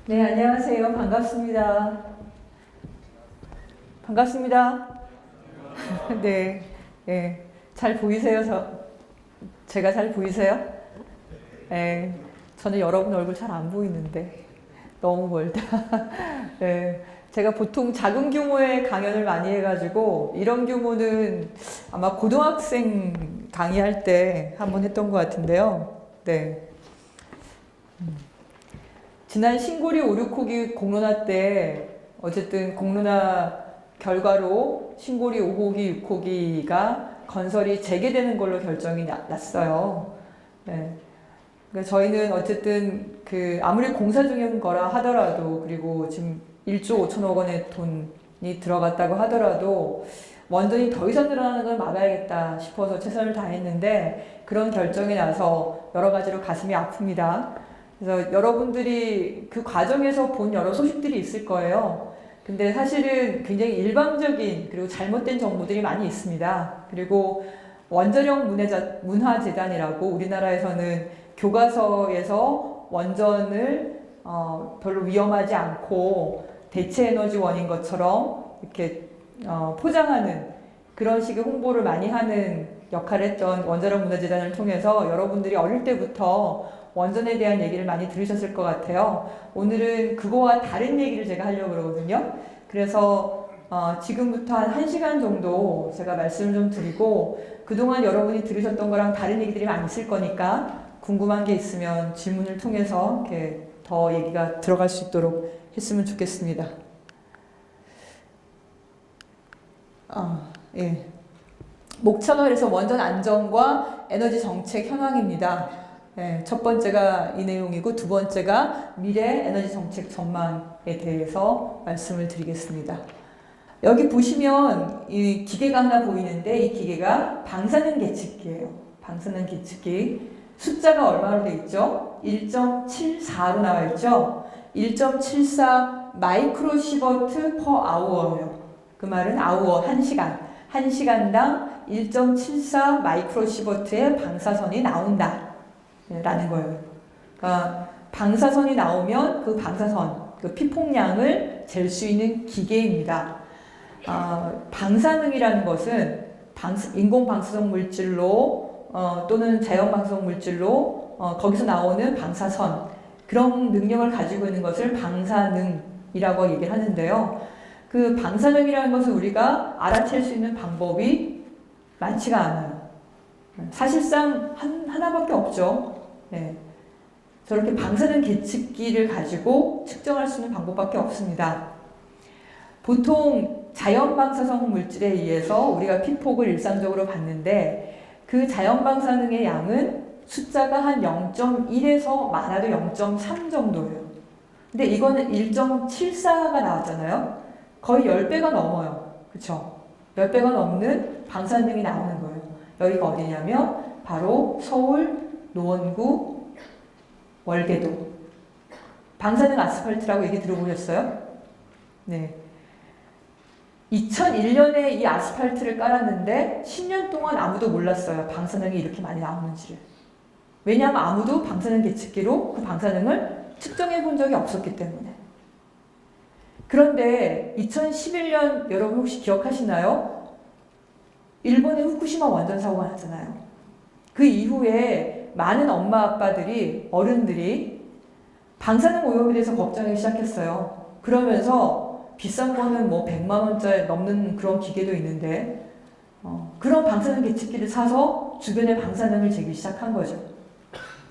네, 안녕하세요. 반갑습니다. 반갑습니다. 네, 네. 잘 보이세요? 제가 잘 보이세요? 네, 저는 여러분 얼굴 잘 안 보이는데 너무 멀다. 네, 제가 보통 작은 규모의 강연을 많이 해가지고 이런 규모는 아마 고등학생 강의할 때 한번 했던 것 같은데요. 네. 지난 신고리 5, 6호기 공론화 때 어쨌든 공론화 결과로 신고리 5호기, 6호기가 건설이 재개되는 걸로 결정이 났어요. 네. 그러니까 저희는 어쨌든 아무리 공사 중인 거라 하더라도, 그리고 지금 1조 5천억 원의 돈이 들어갔다고 하더라도 원전이 더 이상 늘어나는 걸 막아야겠다 싶어서 최선을 다했는데, 그런 결정이 나서 여러 가지로 가슴이 아픕니다. 그래서 여러분들이 그 과정에서 본 여러 소식들이 있을 거예요. 근데 사실은 굉장히 일방적인 그리고 잘못된 정보들이 많이 있습니다. 그리고 원자력 문화재단이라고 우리나라에서는 교과서에서 원전을 별로 위험하지 않고 대체 에너지원인 것처럼 이렇게 포장하는 그런 식의 홍보를 많이 하는 역할을 했던 원자력 문화재단을 통해서 여러분들이 어릴 때부터 원전에 대한 얘기를 많이 들으셨을 것 같아요. 오늘은 그거와 다른 얘기를 제가 하려고 그러거든요. 그래서 지금부터 한 1시간 정도 제가 말씀을 좀 드리고, 그동안 여러분이 들으셨던 거랑 다른 얘기들이 많이 있을 거니까 궁금한 게 있으면 질문을 통해서 이렇게 더 얘기가 들어갈 수 있도록 했으면 좋겠습니다. 예. 목차가 그래서 원전 안전과 에너지 정책 현황입니다. 네, 첫 번째가 이 내용이고, 두 번째가 미래 에너지 정책 전망에 대해서 말씀을 드리겠습니다. 여기 보시면 이 기계가 하나 보이는데, 이 기계가 방사능 계측기예요. 방사능 계측기. 숫자가 얼마로 돼 있죠? 1.74로 나와 있죠? 1.74 마이크로시버트 퍼 아워예요. 그 말은 아워, 1시간. 1시간당 1.74 마이크로시버트의 방사선이 나온다 라는 거예요. 그러니까 방사선이 나오면 그 방사선, 그 피폭량을 잴 수 있는 기계입니다. 방사능이라는 것은 인공 방사성 물질로 또는 자연 방사성 물질로 거기서 나오는 방사선, 그런 능력을 가지고 있는 것을 방사능이라고 얘기를 하는데요. 그 방사능이라는 것을 우리가 알아챌 수 있는 방법이 많지가 않아요. 사실상 하나밖에 없죠. 네. 저렇게 방사능 계측기를 가지고 측정할 수 있는 방법밖에 없습니다. 보통 자연 방사성 물질에 의해서 우리가 피폭을 일상적으로 봤는데, 그 자연 방사능의 양은 숫자가 한 0.1에서 많아도 0.3 정도예요. 근데 이거는 1.74가 나왔잖아요. 거의 10배가 넘어요. 그쵸? 10배가 넘는 방사능이 나오는 거예요. 여기가 어디냐면 바로 서울, 노원구, 월계도. 방사능 아스팔트라고 얘기 들어보셨어요? 네. 2001년에 이 아스팔트를 깔았는데 10년 동안 아무도 몰랐어요. 방사능이 이렇게 많이 나오는지를. 왜냐하면 아무도 방사능 계측기로 그 방사능을 측정해 본 적이 없었기 때문에. 그런데 2011년 여러분 혹시 기억하시나요? 일본의 후쿠시마 원전 사고가 났잖아요. 그 이후에 많은 엄마 아빠들이, 어른들이 방사능 오염에 대해서 걱정하기 시작했어요. 그러면서 비싼 거는 뭐 100만 원짜리 넘는 그런 기계도 있는데 그런 방사능 계측기를 사서 주변에 방사능을 재기 시작한 거죠.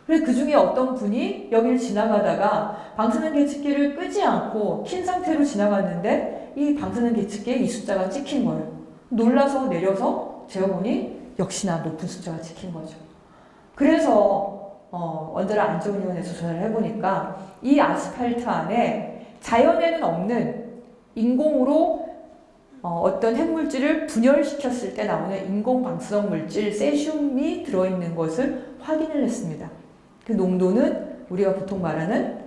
그래서 그 중에 어떤 분이 여기를 지나가다가 방사능 계측기를 끄지 않고 킨 상태로 지나갔는데 이 방사능 계측기에 이 숫자가 찍힌 거예요. 놀라서 내려서 재어보니 역시나 높은 숫자가 찍힌 거죠. 그래서 원자력 안전위원회에서 조사를 해보니까 이 아스팔트 안에 자연에는 없는 인공으로 어떤 핵물질을 분열시켰을 때 나오는 인공 방사성 물질 세슘이 들어있는 것을 확인을 했습니다. 그 농도는 우리가 보통 말하는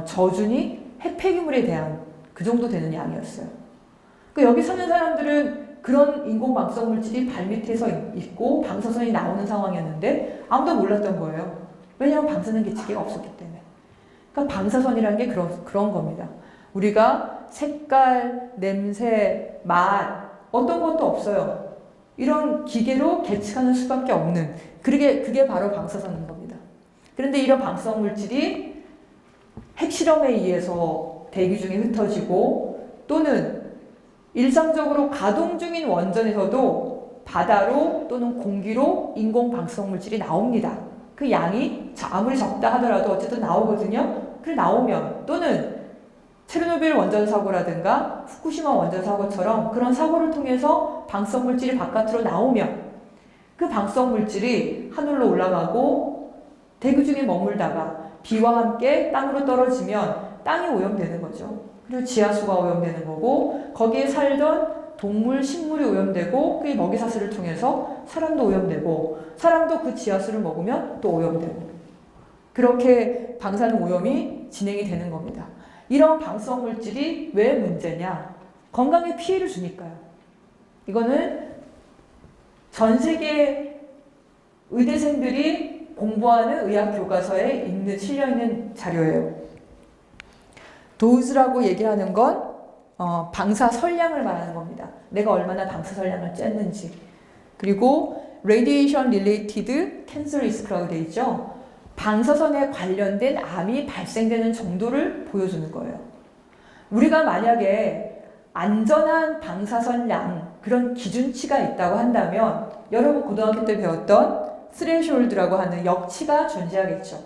저준위 핵폐기물에 대한 그 정도 되는 양이었어요. 그러니까 여기 사는 사람들은 그런 인공 방사성 물질이 발밑에서 있고 방사선이 나오는 상황이었는데 아무도 몰랐던 거예요. 왜냐하면 방사능 계측기가 없었기 때문에. 그러니까 방사선이라는 게 그런 겁니다. 우리가 색깔, 냄새, 맛 어떤 것도 없어요. 이런 기계로 계측하는 수밖에 없는 그게 바로 방사선인 겁니다. 그런데 이런 방사선 물질이 핵실험에 의해서 대기 중에 흩어지고 또는 일상적으로 가동 중인 원전에서도 바다로 또는 공기로 인공 방사선 물질이 나옵니다. 그 양이 아무리 적다 하더라도 어쨌든 나오거든요. 그래 나오면 또는 체르노빌 원전 사고라든가 후쿠시마 원전 사고처럼 그런 사고를 통해서 방사선 물질이 바깥으로 나오면 그 방사선 물질이 하늘로 올라가고 대기 중에 머물다가 비와 함께 땅으로 떨어지면 땅이 오염되는 거죠. 그리고 지하수가 오염되는 거고 거기에 살던 동물, 식물이 오염되고 그 먹이사슬을 통해서 사람도 오염되고 사람도 그 지하수를 먹으면 또 오염되고 그렇게 방사능 오염이 진행이 되는 겁니다. 이런 방사선 물질이 왜 문제냐? 건강에 피해를 주니까요. 이거는 전 세계 의대생들이 공부하는 의학 교과서에 실려있는 자료예요. 도즈라고 얘기하는 건 방사선량을 말하는 겁니다. 내가 얼마나 방사선량을 쬐는지. 그리고 Radiation Related Cancer Risk라고 되어 있죠. 방사선에 관련된 암이 발생되는 정도를 보여주는 거예요. 우리가 만약에 안전한 방사선량 그런 기준치가 있다고 한다면 여러분 고등학교 때 배웠던 스레숄드라고 하는 역치가 존재하겠죠.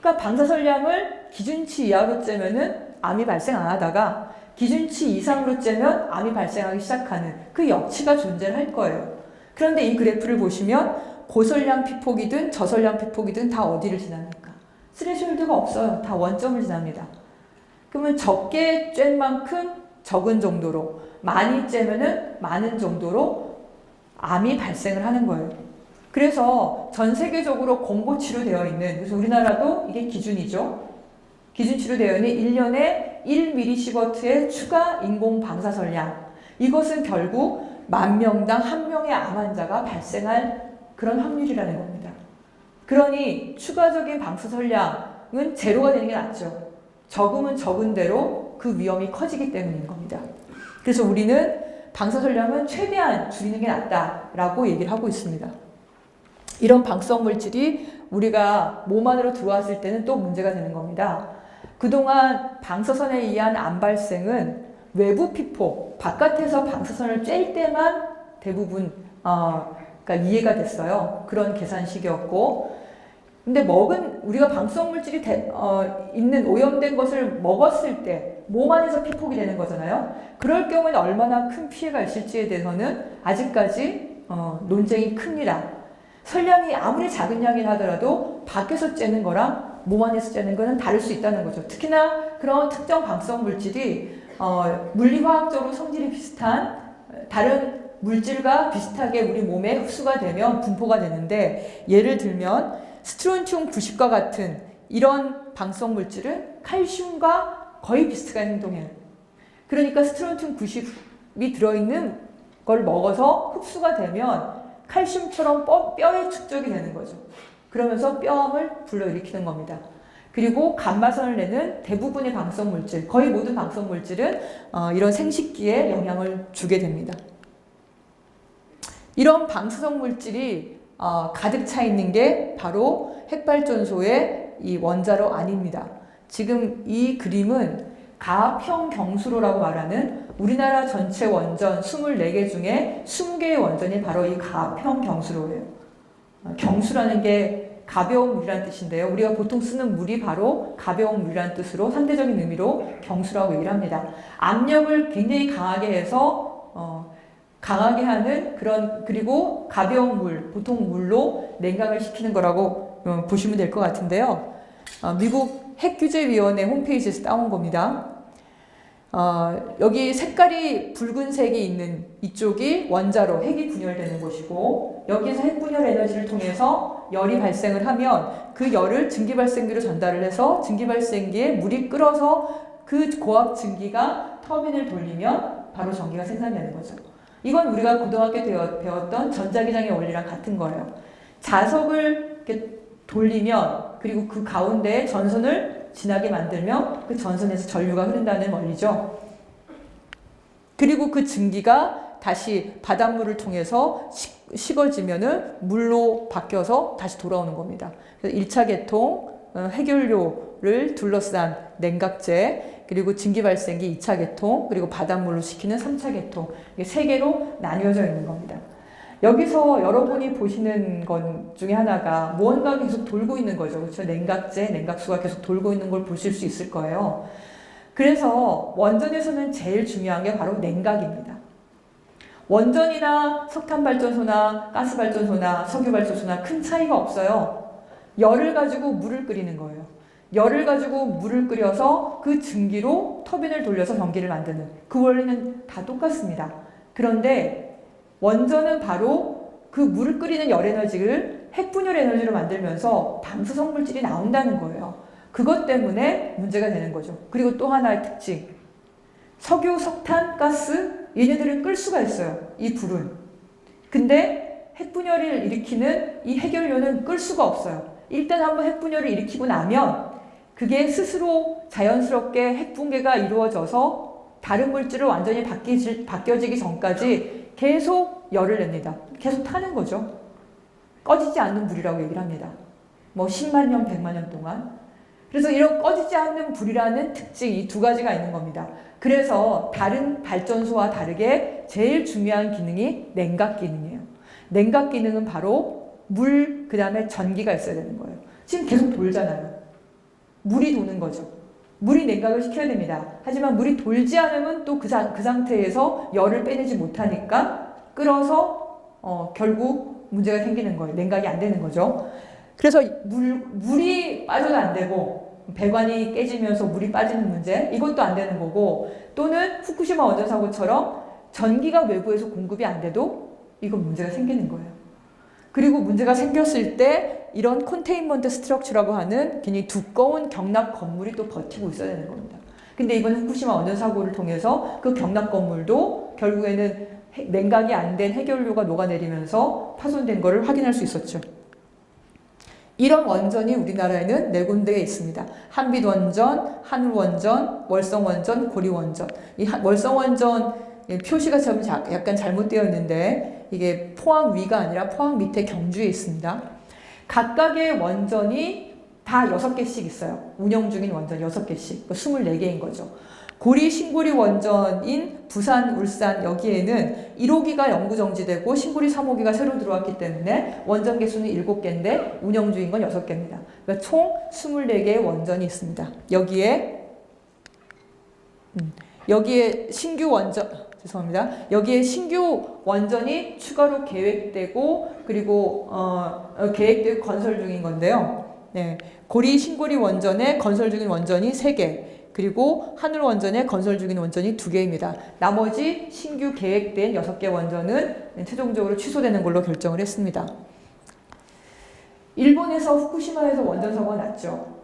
그러니까 방사선량을 기준치 이하로 째면은 암이 발생 안 하다가 기준치 이상으로 째면 암이 발생하기 시작하는 그 역치가 존재를 할 거예요. 그런데 이 그래프를 보시면 고설량 피폭이든 저설량 피폭이든 다 어디를 지납니까? 스레숄드가 없어요. 다 원점을 지납니다. 그러면 적게 쬐는 만큼 적은 정도로 많이 쬐면은 많은 정도로 암이 발생을 하는 거예요. 그래서 전 세계적으로 공보치로 되어 있는, 그래서 우리나라도 이게 기준이죠. 기준치로 되어 있는 1년에 1mS의 추가 인공 방사선량. 이것은 결국 10,000명당 1명의 암 환자가 발생할 그런 확률이라는 겁니다. 그러니 추가적인 방사선량은 제로가 되는 게 낫죠. 적으면 적은 대로 그 위험이 커지기 때문인 겁니다. 그래서 우리는 방사선량은 최대한 줄이는 게 낫다라고 얘기를 하고 있습니다. 이런 방사성 물질이 우리가 몸 안으로 들어왔을 때는 또 문제가 되는 겁니다. 그동안 방사선에 의한 암 발생은 외부 피폭, 바깥에서 방사선을 쬐일 때만 대부분 그러니까 이해가 됐어요. 그런 계산식이었고, 근데 우리가 방사성 물질이 있는 오염된 것을 먹었을 때 몸 안에서 피폭이 되는 거잖아요. 그럴 경우에는 얼마나 큰 피해가 있을지에 대해서는 아직까지 논쟁이 큽니다. 설량이 아무리 작은 양이라 하더라도 밖에서 쬐는 거랑 몸 안에서 쬐는 거는 다를 수 있다는 거죠. 특히나 그런 특정 방사성 물질이 물리화학적으로 성질이 비슷한 다른 물질과 비슷하게 우리 몸에 흡수가 되면 분포가 되는데, 예를 들면 스트론튬 90과 같은 이런 방사성 물질은 칼슘과 거의 비슷한 행동해요. 그러니까 스트론튬 90이 들어있는 걸 먹어서 흡수가 되면 칼슘처럼 뼈에 축적이 되는 거죠. 그러면서 뼈암을 불러일으키는 겁니다. 그리고 감마선을 내는 대부분의 방사성 물질, 거의 모든 방사성 물질은 이런 생식기에 영향을 주게 됩니다. 이런 방사성 물질이 가득 차 있는 게 바로 핵발전소의 이 원자로 안입니다. 지금 이 그림은 가압형 경수로라고 말하는 우리나라 전체 원전 24개 중에 20개의 원전이 바로 이 가압형 경수로예요. 경수라는 게 가벼운 물이라는 뜻인데요. 우리가 보통 쓰는 물이 바로 가벼운 물이라는 뜻으로 상대적인 의미로 경수라고 얘기를 합니다. 압력을 굉장히 강하게 해서 강하게 하는 그리고 가벼운 물, 보통 물로 냉각을 시키는 거라고 보시면 될 것 같은데요. 미국 핵규제위원회 홈페이지에서 따온 겁니다. 여기 색깔이 붉은색이 있는 이쪽이 원자로 핵이 분열되는 곳이고, 여기에서 핵분열 에너지를 통해서 열이 발생을 하면 그 열을 증기발생기로 전달을 해서 증기발생기에 물이 끓어서 그 고압 증기가 터빈을 돌리면 바로 전기가 생산되는 거죠. 이건 우리가 고등학교 때 배웠던 전자기장의 원리랑 같은 거예요. 자석을 이렇게 돌리면, 그리고 그 가운데에 전선을 지나게 만들면 그 전선에서 전류가 흐른다는 원리죠. 그리고 그 증기가 다시 바닷물을 통해서 식어지면은 물로 바뀌어서 다시 돌아오는 겁니다. 그래서 1차 계통, 해결료를 둘러싼 냉각제, 그리고 증기 발생기 2차 계통, 그리고 바닷물로 식히는 3차 계통, 이게 세 개로 나뉘어져 있는 겁니다. 여기서 여러분이 보시는 것 중에 하나가 무언가 계속 돌고 있는 거죠. 그렇죠? 냉각제, 냉각수가 계속 돌고 있는 걸 보실 수 있을 거예요. 그래서 원전에서는 제일 중요한 게 바로 냉각입니다. 원전이나 석탄발전소나 가스발전소나 석유발전소나 큰 차이가 없어요. 열을 가지고 물을 끓이는 거예요. 열을 가지고 물을 끓여서 그 증기로 터빈을 돌려서 전기를 만드는 그 원리는 다 똑같습니다. 그런데 원전은 바로 그 물을 끓이는 열 에너지를 핵분열 에너지로 만들면서 방사성 물질이 나온다는 거예요. 그것 때문에 문제가 되는 거죠. 그리고 또 하나의 특징. 석유, 석탄, 가스 얘네들은 끌 수가 있어요. 이 불은. 근데 핵분열을 일으키는 이 해결료는 끌 수가 없어요. 일단 한번 핵분열을 일으키고 나면 그게 스스로 자연스럽게 핵붕괴가 이루어져서 다른 물질로 완전히 바뀌어지기 전까지 계속 열을 냅니다. 계속 타는 거죠. 꺼지지 않는 불이라고 얘기를 합니다. 뭐 10만 년, 100만 년 동안. 그래서 이런 꺼지지 않는 불이라는 특징이 이 두 가지가 있는 겁니다. 그래서 다른 발전소와 다르게 제일 중요한 기능이 냉각 기능이에요. 냉각 기능은 바로 물, 그 다음에 전기가 있어야 되는 거예요. 지금 계속 돌잖아요. 물이 도는 거죠. 물이 냉각을 시켜야 됩니다. 하지만 물이 돌지 않으면 또 그 상태에서 열을 빼내지 못하니까 끓어서 결국 문제가 생기는 거예요. 냉각이 안 되는 거죠. 그래서 물이 빠져도 안 되고 배관이 깨지면서 물이 빠지는 문제 이것도 안 되는 거고 또는 후쿠시마 원전 사고처럼 전기가 외부에서 공급이 안 돼도 이건 문제가 생기는 거예요. 그리고 문제가 생겼을 때 이런 컨테인먼트 스트럭처라고 하는 굉장히 두꺼운 경납 건물이 또 버티고 있어야 되는 겁니다. 근데 이번 후쿠시마 원전 사고를 통해서 그 경납 건물도 결국에는 냉각이 안 된 해결료가 녹아내리면서 파손된 것을 확인할 수 있었죠. 이런 원전이 우리나라에는 4군데에 있습니다. 한빛원전, 하늘원전, 월성원전, 고리원전. 이 월성원전 표시가 좀 약간 잘못되어 있는데 이게 포항 위가 아니라 포항 밑에 경주에 있습니다. 각각의 원전이 다 6개씩 있어요. 운영 중인 원전 6개씩. 24개인 거죠. 고리 신고리 원전인 부산, 울산 여기에는 1호기가 영구정지되고 신고리 3호기가 새로 들어왔기 때문에 원전 개수는 7개인데 운영 중인 건 6개입니다. 그러니까 총 24개의 원전이 있습니다. 여기에 신규 원전 죄송합니다. 여기에 신규 원전이 추가로 계획되고 그리고 계획되고 건설 중인 건데요. 네, 고리 신고리 원전에 건설 중인 원전이 3개. 그리고 하늘원전에 건설 중인 원전이 2개입니다. 나머지 신규 계획된 6개 원전은 최종적으로 취소되는 걸로 결정을 했습니다. 일본에서 후쿠시마에서 원전 사고가 났죠.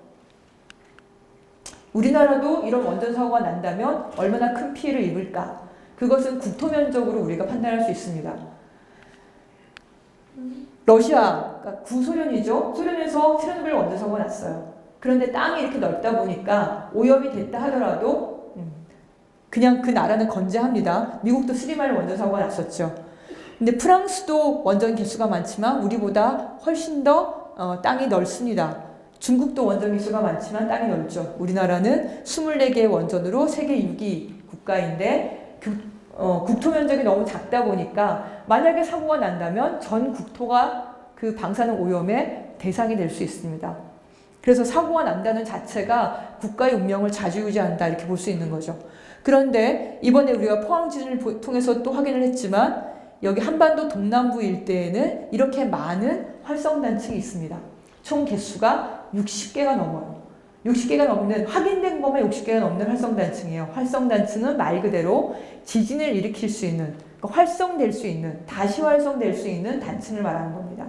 우리나라도 이런 원전 사고가 난다면 얼마나 큰 피해를 입을까? 그것은 국토면적으로 우리가 판단할 수 있습니다. 러시아, 그러니까 구소련이죠. 소련에서 체르노빌 원전 사고가 났어요. 그런데 땅이 이렇게 넓다 보니까 오염이 됐다 하더라도 그냥 그 나라는 건재합니다. 미국도 스리마일 원전 사고가 났었죠. 근데 프랑스도 원전 개수가 많지만 우리보다 훨씬 더 땅이 넓습니다. 중국도 원전 개수가 많지만 땅이 넓죠. 우리나라는 24개의 원전으로 세계 6위 국가인데 국토 면적이 너무 작다 보니까 만약에 사고가 난다면 전 국토가 그 방사능 오염의 대상이 될 수 있습니다. 그래서 사고가 난다는 자체가 국가의 운명을 좌지우지한다 이렇게 볼 수 있는 거죠. 그런데 이번에 우리가 포항 지진을 통해서 또 확인을 했지만 여기 한반도 동남부 일대에는 이렇게 많은 활성단층이 있습니다. 총 개수가 60개가 넘어요. 60개가 넘는 확인된 것만 60개가 넘는 활성단층이에요. 활성단층은 말 그대로 지진을 일으킬 수 있는 활성될 수 있는 다시 활성될 수 있는 단층을 말하는 겁니다.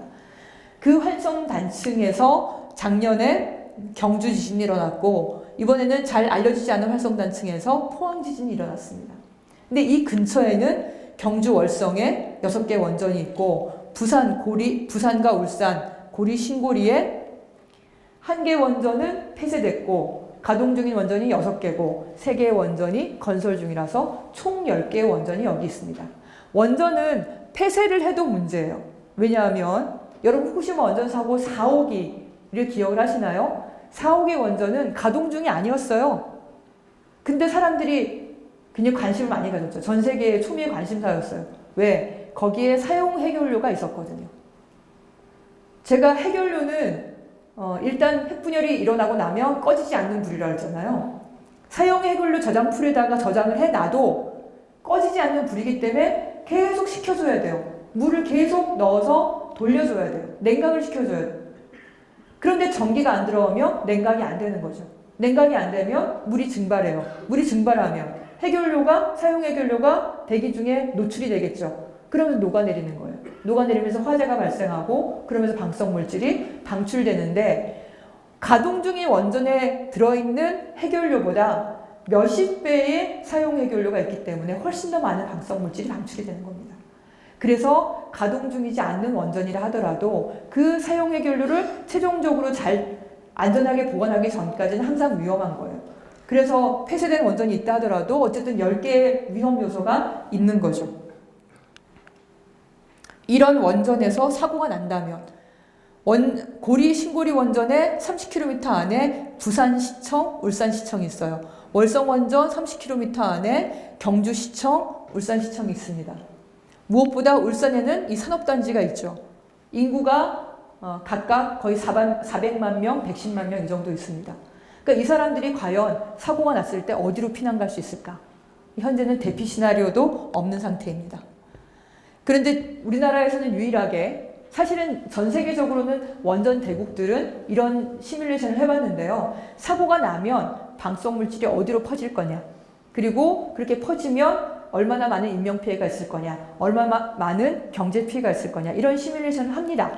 그 활성단층에서 작년에 경주 지진이 일어났고 이번에는 잘 알려지지 않은 활성단층에서 포항 지진이 일어났습니다. 근데 이 근처에는 경주 월성에 6개 원전이 있고 부산과 울산 고리 신고리에 1개 원전은 폐쇄됐고 가동 중인 원전이 6개고 3개의 원전이 건설 중이라서 총 10개의 원전이 여기 있습니다. 원전은 폐쇄를 해도 문제예요. 왜냐하면 여러분 후쿠시마 원전 사고 4, 5기를 기억을 하시나요? 4, 5기 원전은 가동 중이 아니었어요. 근데 사람들이 굉장히 관심을 많이 가졌죠. 전 세계의 초미의 관심사였어요. 왜? 거기에 사용 해결료가 있었거든요. 제가 해결료는 일단 핵분열이 일어나고 나면 꺼지지 않는 불이라고 했잖아요. 사용 해결료 저장풀에다가 저장을 해놔도 꺼지지 않는 불이기 때문에 계속 식혀줘야 돼요. 물을 계속 넣어서 돌려줘야 돼요. 냉각을 시켜줘야 돼요. 그런데 전기가 안 들어오면 냉각이 안 되는 거죠. 냉각이 안 되면 물이 증발해요. 물이 증발하면 해결료가, 사용 해결료가 대기 중에 노출이 되겠죠. 그러면 녹아내리는 거예요. 녹아내리면서 화재가 발생하고 그러면서 방사성 물질이 방출되는데 가동 중인 원전에 들어있는 해결료보다 몇십 배의 사용 해결료가 있기 때문에 훨씬 더 많은 방사성 물질이 방출이 되는 겁니다. 그래서 가동 중이지 않는 원전이라 하더라도 그 사용 해결료를 최종적으로 잘 안전하게 보관하기 전까지는 항상 위험한 거예요. 그래서 폐쇄된 원전이 있다 하더라도 어쨌든 10개의 위험 요소가 있는 거죠. 이런 원전에서 사고가 난다면 고리 신고리 원전의 30km 안에 부산시청, 울산시청이 있어요. 월성원전 30km 안에 경주시청, 울산시청이 있습니다. 무엇보다 울산에는 이 산업단지가 있죠. 인구가 각각 거의 400만 명, 110만 명 이 정도 있습니다. 그러니까 이 사람들이 과연 사고가 났을 때 어디로 피난 갈 수 있을까? 현재는 대피 시나리오도 없는 상태입니다. 그런데 우리나라에서는 유일하게 사실은 전 세계적으로는 원전 대국들은 이런 시뮬레이션을 해봤는데요. 사고가 나면 방사성 물질이 어디로 퍼질 거냐, 그리고 그렇게 퍼지면 얼마나 많은 인명피해가 있을 거냐, 얼마나 많은 경제피해가 있을 거냐, 이런 시뮬레이션을 합니다.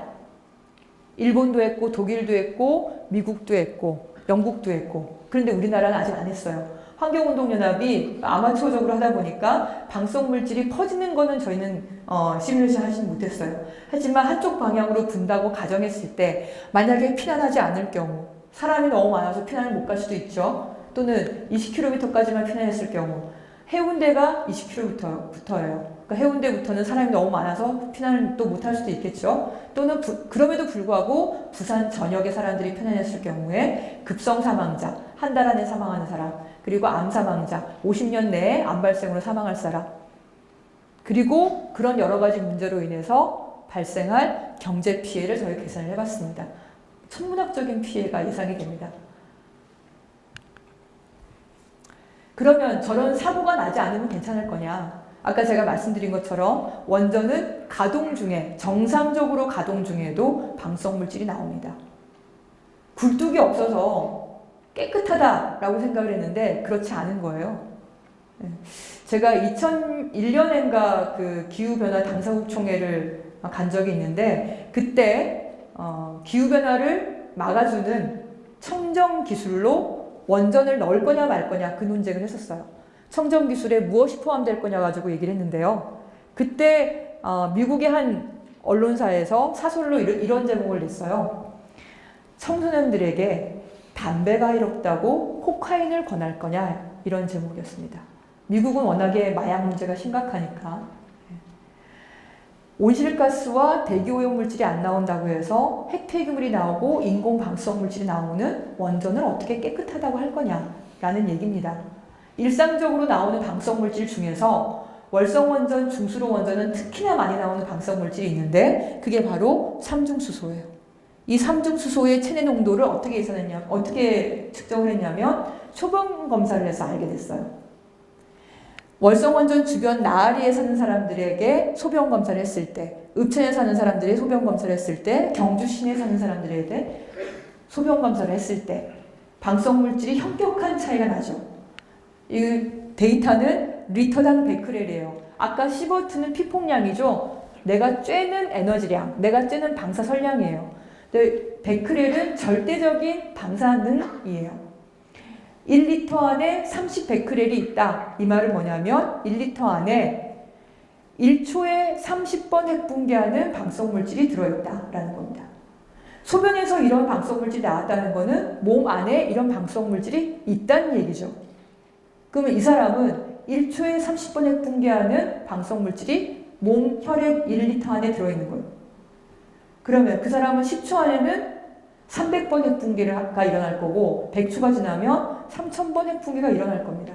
일본도 했고 독일도 했고 미국도 했고 영국도 했고. 그런데 우리나라는 아직 안 했어요. 환경운동연합이 아마추어적으로 하다 보니까 방사성 물질이 퍼지는 거는 저희는 시뮬레이션 하지 못했어요. 하지만 한쪽 방향으로 분다고 가정했을 때 만약에 피난하지 않을 경우, 사람이 너무 많아서 피난을 못 갈 수도 있죠. 또는 20km까지만 피난했을 경우, 해운대가 20km부터예요. 그러니까 해운대부터는 사람이 너무 많아서 피난을 또 못할 수도 있겠죠. 또는 그럼에도 불구하고 부산 전역의 사람들이 피난했을 경우에 급성 사망자, 한 달 안에 사망하는 사람, 그리고 암 사망자, 50년 내에 암 발생으로 사망할 사람, 그리고 그런 여러 가지 문제로 인해서 발생할 경제 피해를 저희 계산을 해봤습니다. 천문학적인 피해가 예상이 됩니다. 그러면 저런 사고가 나지 않으면 괜찮을 거냐? 아까 제가 말씀드린 것처럼 원전은 가동 중에, 정상적으로 가동 중에도 방사성 물질이 나옵니다. 굴뚝이 없어서 깨끗하다라고 생각을 했는데 그렇지 않은 거예요. 제가 2001년인가 그 기후변화 당사국총회를 간 적이 있는데 그때 기후변화를 막아주는 청정 기술로 원전을 넣을 거냐 말 거냐 그 논쟁을 했었어요. 청정 기술에 무엇이 포함될 거냐 가지고 얘기를 했는데요. 그때 미국의 한 언론사에서 사설로 이런 제목을 냈어요. 청소년들에게 담배가 해롭다고 코카인을 권할 거냐, 이런 제목이었습니다. 미국은 워낙에 마약 문제가 심각하니까 온실가스와 대기오염 물질이 안 나온다고 해서 핵폐기물이 나오고 인공 방사성 물질이 나오는 원전을 어떻게 깨끗하다고 할 거냐라는 얘기입니다. 일상적으로 나오는 방사성 물질 중에서 월성원전, 중수로원전은 특히나 많이 나오는 방사성 물질이 있는데 그게 바로 삼중수소예요. 이 삼중수소의 체내 농도를 어떻게 측정을 했냐면 소변 검사를 해서 알게 됐어요. 월성원전 주변 나아리에 사는 사람들에게 소변 검사를 했을 때, 읍천에 사는 사람들의 소변 검사를 했을 때, 경주 시내에 사는 사람들에게 소변 검사를 했을 때 방사성 물질이 현격한 차이가 나죠. 이 데이터는 리터당 베크렐이에요. 아까 시버트는 피폭량이죠. 내가 쬐는 에너지량, 내가 쬐는 방사선량이에요. 근데 베크렐은 절대적인 방사능이에요. 1리터 안에 30 베크렐이 있다. 이 말은 뭐냐면 1리터 안에 1초에 30번 핵분개하는 방사성 물질이 들어있다라는 겁니다. 소변에서 이런 방사물질이 나왔다는 거는 몸 안에 이런 방사물질이 있다는 얘기죠. 그러면 이 사람은 1초에 30번에 붕괴하는 방사물질이 몸 혈액 1리터 안에 들어있는 거예요. 그러면 그 사람은 10초 안에는 300번 핵붕괴가 일어날 거고 100초가 지나면 3000번 핵붕괴가 일어날 겁니다.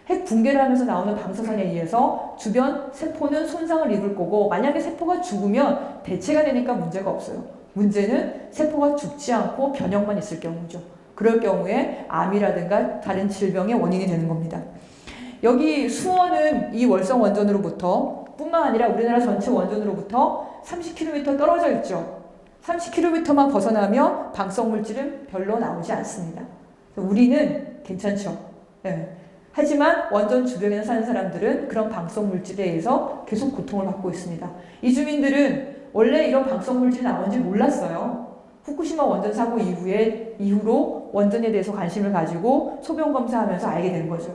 핵붕괴를 하면서 나오는 방사선에 의해서 주변 세포는 손상을 입을 거고 만약에 세포가 죽으면 대체가 되니까 문제가 없어요. 문제는 세포가 죽지 않고 변형만 있을 경우죠. 그럴 경우에 암이라든가 다른 질병의 원인이 되는 겁니다. 여기 수원은 이 월성 원전으로부터 뿐만 아니라 우리나라 전체 원전으로부터 30km 떨어져 있죠. 30km만 벗어나면 방사물질은 별로 나오지 않습니다. 우리는 괜찮죠. 네. 하지만 원전 주변에 사는 사람들은 그런 방사물질에 의해서 계속 고통을 받고 있습니다. 이 주민들은 원래 이런 방사물질이 나오는지 몰랐어요. 후쿠시마 원전 사고 이후로 원전에 대해서 관심을 가지고 소변 검사하면서 알게 된 거죠.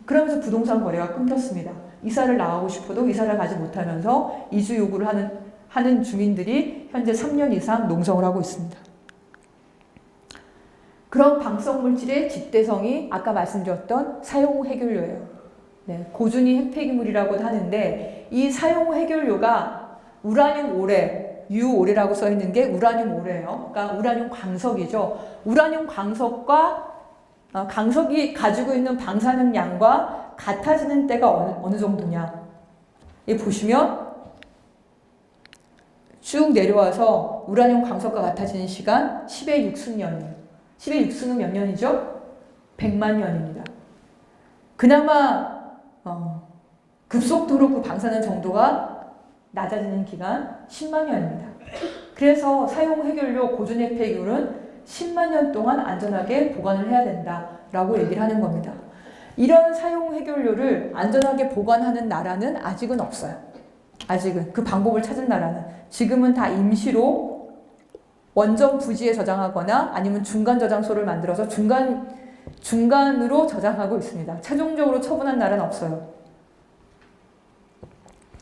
그러면서 부동산 거래가 끊겼습니다. 이사를 나가고 싶어도 이사를 가지 못하면서 이주 요구를 하는 주민들이 현재 3년 이상 농성을 하고 있습니다. 그런 방사물질의 집대성이 아까 말씀드렸던 사용 해결료예요. 네, 고준위 핵폐기물이라고도 하는데 이 사용 해결료가 우라늄 오레, 유오레라고 써 있는 게 우라늄 오레예요. 그러니까 우라늄 광석이죠. 우라늄 광석과 강석이 가지고 있는 방사능 양과 같아지는 때가 어느 정도냐. 이 보시면 쭉 내려와서 우라늄 광석과 같아지는 시간 10의 6승년이에요. 10의 6승은 몇 년이죠? 100만 년입니다. 그나마 급속도로 그 방사능 정도가 낮아지는 기간 10만 년입니다. 그래서 사용 해결료 고준 핵폐기물은 10만 년 동안 안전하게 보관을 해야 된다라고 얘기를 하는 겁니다. 이런 사용 해결료를 안전하게 보관하는 나라는 아직은 없어요. 아직은 그 방법을 찾은 나라는 지금은 다 임시로 원전 부지에 저장하거나 아니면 중간 저장소를 만들어서 중간으로 저장하고 있습니다. 최종적으로 처분한 나라는 없어요.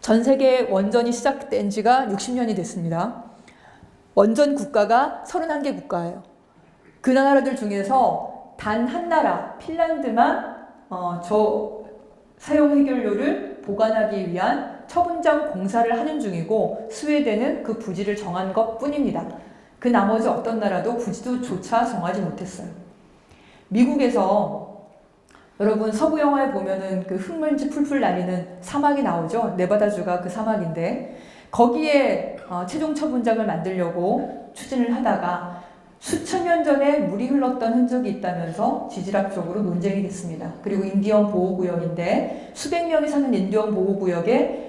전 세계 원전이 시작된 지가 60년이 됐습니다. 원전 국가가 31개 국가예요. 그 나라들 중에서 단 한 나라, 핀란드만 저 사용 해결료를 보관하기 위한 처분장 공사를 하는 중이고 스웨덴은 그 부지를 정한 것 뿐입니다. 그 나머지 어떤 나라도 부지도조차 정하지 못했어요. 미국에서 여러분 서부 영화에 보면은 그 흙먼지 풀풀 날리는 사막이 나오죠. 네바다주가 그 사막인데 거기에 최종 처분장을 만들려고 추진을 하다가 수천 년 전에 물이 흘렀던 흔적이 있다면서 지질학적으로 논쟁이 됐습니다. 그리고 인디언 보호구역인데 수백 명이 사는 인디언 보호구역에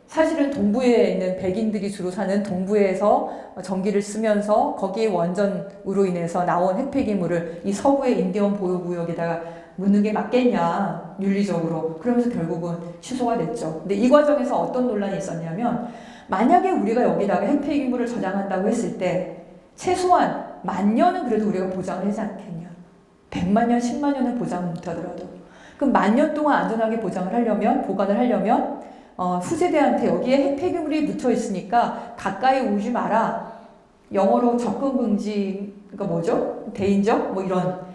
사실은 동부에 있는 백인들이 주로 사는 동부에서 전기를 쓰면서 거기에 원전으로 인해서 나온 핵폐기물을 이 서부의 인디언 보호구역에다가 묻는 게 맞겠냐 윤리적으로. 그러면서 결국은 취소가 됐죠. 근데 이 과정에서 어떤 논란이 있었냐면 만약에 우리가 여기다가 핵폐기물을 저장한다고 했을 때 최소한 10,000년은 그래도 우리가 보장을 하지 않겠냐. 100만 년, 10만 년은 보장을 못하더라도. 그럼 10,000년 동안 안전하게 보장을 하려면, 보관을 하려면 후세대한테 여기에 핵폐기물이 묻혀 있으니까 가까이 오지 마라. 영어로 접근 금지가 뭐죠? 데인저? 뭐 이런.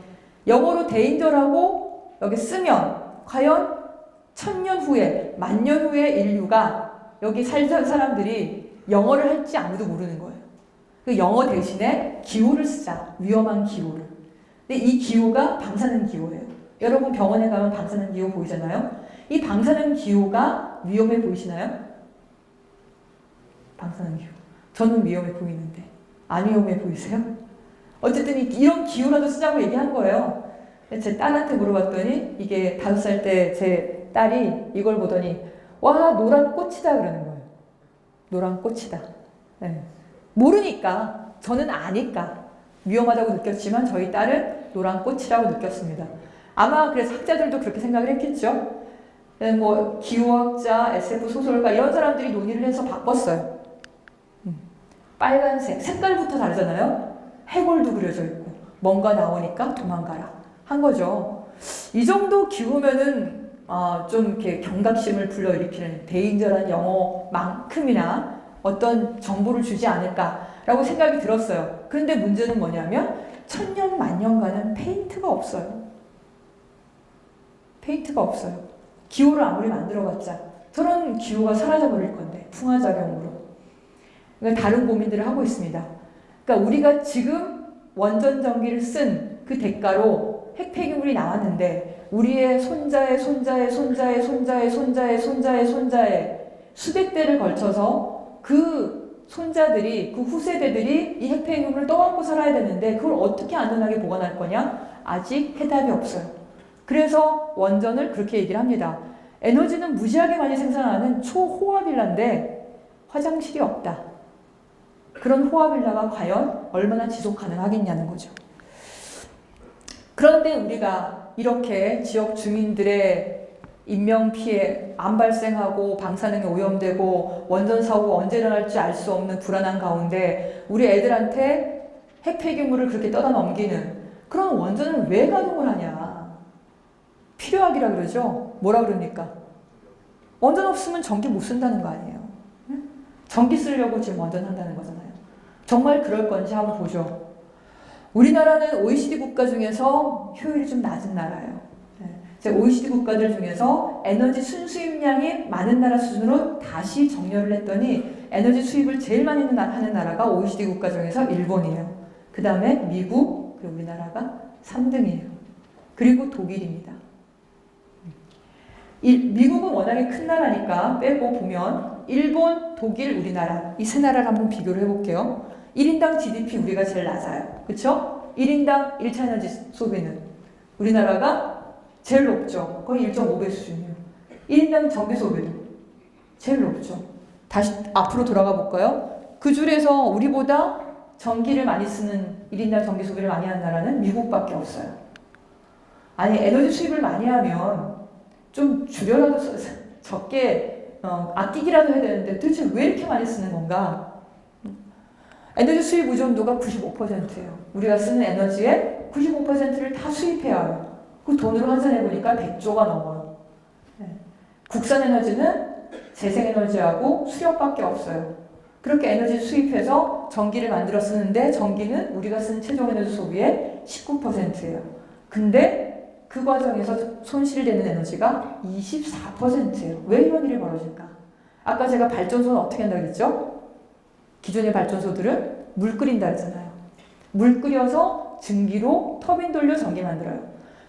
영어로 데인저라고 여기 쓰면 과연 1000년 후에, 10,000년 후에 인류가 여기 살던 사람들이 영어를 할지 아무도 모르는 거예요. 그 영어 대신에 기호를 쓰자. 위험한 기호를. 근데 이 기호가 방사능 기호예요. 여러분 병원에 가면 방사능 기호 보이잖아요. 이 방사능 기호가 위험해 보이시나요? 방사능 기호. 저는 위험해 보이는데 안 위험해 보이세요? 어쨌든 이런 기호라도 쓰자고 얘기한 거예요. 제 딸한테 물어봤더니 이게 5살 때 제 딸이 이걸 보더니 와 노란 꽃이다 그러는 거예요. 노란 꽃이다. 네. 모르니까 저는 아니까 위험하다고 느꼈지만 저희 딸은 노란 꽃이라고 느꼈습니다. 아마 그래서 학자들도 그렇게 생각을 했겠죠. 뭐 기후학자, SF 소설가 이런 사람들이 논의를 해서 바꿨어요. 빨간색, 색깔부터 다르잖아요. 해골도 그려져 있고 뭔가 나오니까 도망가라 한 거죠. 이 정도 기후면은 좀 이렇게 경각심을 불러일으키는 데인저란 영어만큼이나 어떤 정보를 주지 않을까라고 생각이 들었어요. 그런데 문제는 뭐냐면 천년 만년간은 페인트가 없어요. 페인트가 없어요. 기호를 아무리 만들어봤자 저런 기호가 사라져버릴 건데 풍화작용으로. 그러니까 다른 고민들을 하고 있습니다. 그러니까 우리가 지금 원전 전기를 쓴 그 대가로 핵폐기물이 나왔는데 우리의 손자의 손자의 손자의 손자의 손자의 손자의 손자의 수백 대를 걸쳐서 그 손자들이 그 후세대들이 이 핵폐기물을 떠안고 살아야 되는데 그걸 어떻게 안전하게 보관할 거냐? 아직 해답이 없어요. 그래서 원전을 그렇게 얘기를 합니다. 에너지는 무지하게 많이 생산하는 초호화빌라인데 화장실이 없다. 그런 호화빌라가 과연 얼마나 지속 가능하겠냐는 거죠. 그런데 우리가 이렇게 지역 주민들의 인명피해 안 발생하고 방사능에 오염되고 원전 사고가 언제 일어날지 알 수 없는 불안한 가운데 우리 애들한테 핵폐기물을 그렇게 떠다 넘기는 그런 원전을 왜 가동을 하냐. 필요하기라 그러죠. 뭐라 그럽니까? 원전 없으면 전기 못 쓴다는 거 아니에요. 전기 쓰려고 지금 원전 한다는 거잖아요. 정말 그럴 건지 한번 보죠. 우리나라는 OECD 국가 중에서 효율이 좀 낮은 나라예요. OECD 국가들 중에서 에너지 순수입량이 많은 나라 수준으로 다시 정렬을 했더니 에너지 수입을 제일 많이 하는 나라가 OECD 국가 중에서 일본이에요. 그 다음에 미국, 그리고 우리나라가 3등이에요. 그리고 독일입니다. 미국은 워낙에 큰 나라니까 빼고 보면 일본, 독일, 우리나라 이 세 나라를 한번 비교를 해볼게요. 1인당 GDP 우리가 제일 낮아요. 그쵸? 1인당 1차 에너지 소비는 우리나라가 제일 높죠. 거의 1.5배 수준이에요. 1인당 전기 소비도 제일 높죠. 다시 앞으로 돌아가 볼까요? 그 줄에서 우리보다 전기를 많이 쓰는 1인당 전기 소비를 많이 하는 나라는 미국밖에 없어요. 아니 에너지 수입을 많이 하면 좀 줄여라도 적게 아끼기라도 해야 되는데 도대체 왜 이렇게 많이 쓰는 건가? 에너지 수입 의존도가 95%예요. 우리가 쓰는 에너지의 95%를 다 수입해야 해요. 그 돈으로 환산해보니까 100조가 넘어요. 네. 국산 에너지는 재생에너지하고 수력밖에 없어요. 그렇게 에너지 수입해서 전기를 만들어 쓰는데 전기는 우리가 쓰는 최종 에너지 소비의 19%예요. 근데 그 과정에서 손실되는 에너지가 24%예요. 왜 이런 일이 벌어질까? 아까 제가 발전소는 어떻게 한다고 그랬죠? 기존의 발전소들은 물 끓인다 했잖아요. 물 끓여서 증기로 터빈 돌려 전기 만들어요.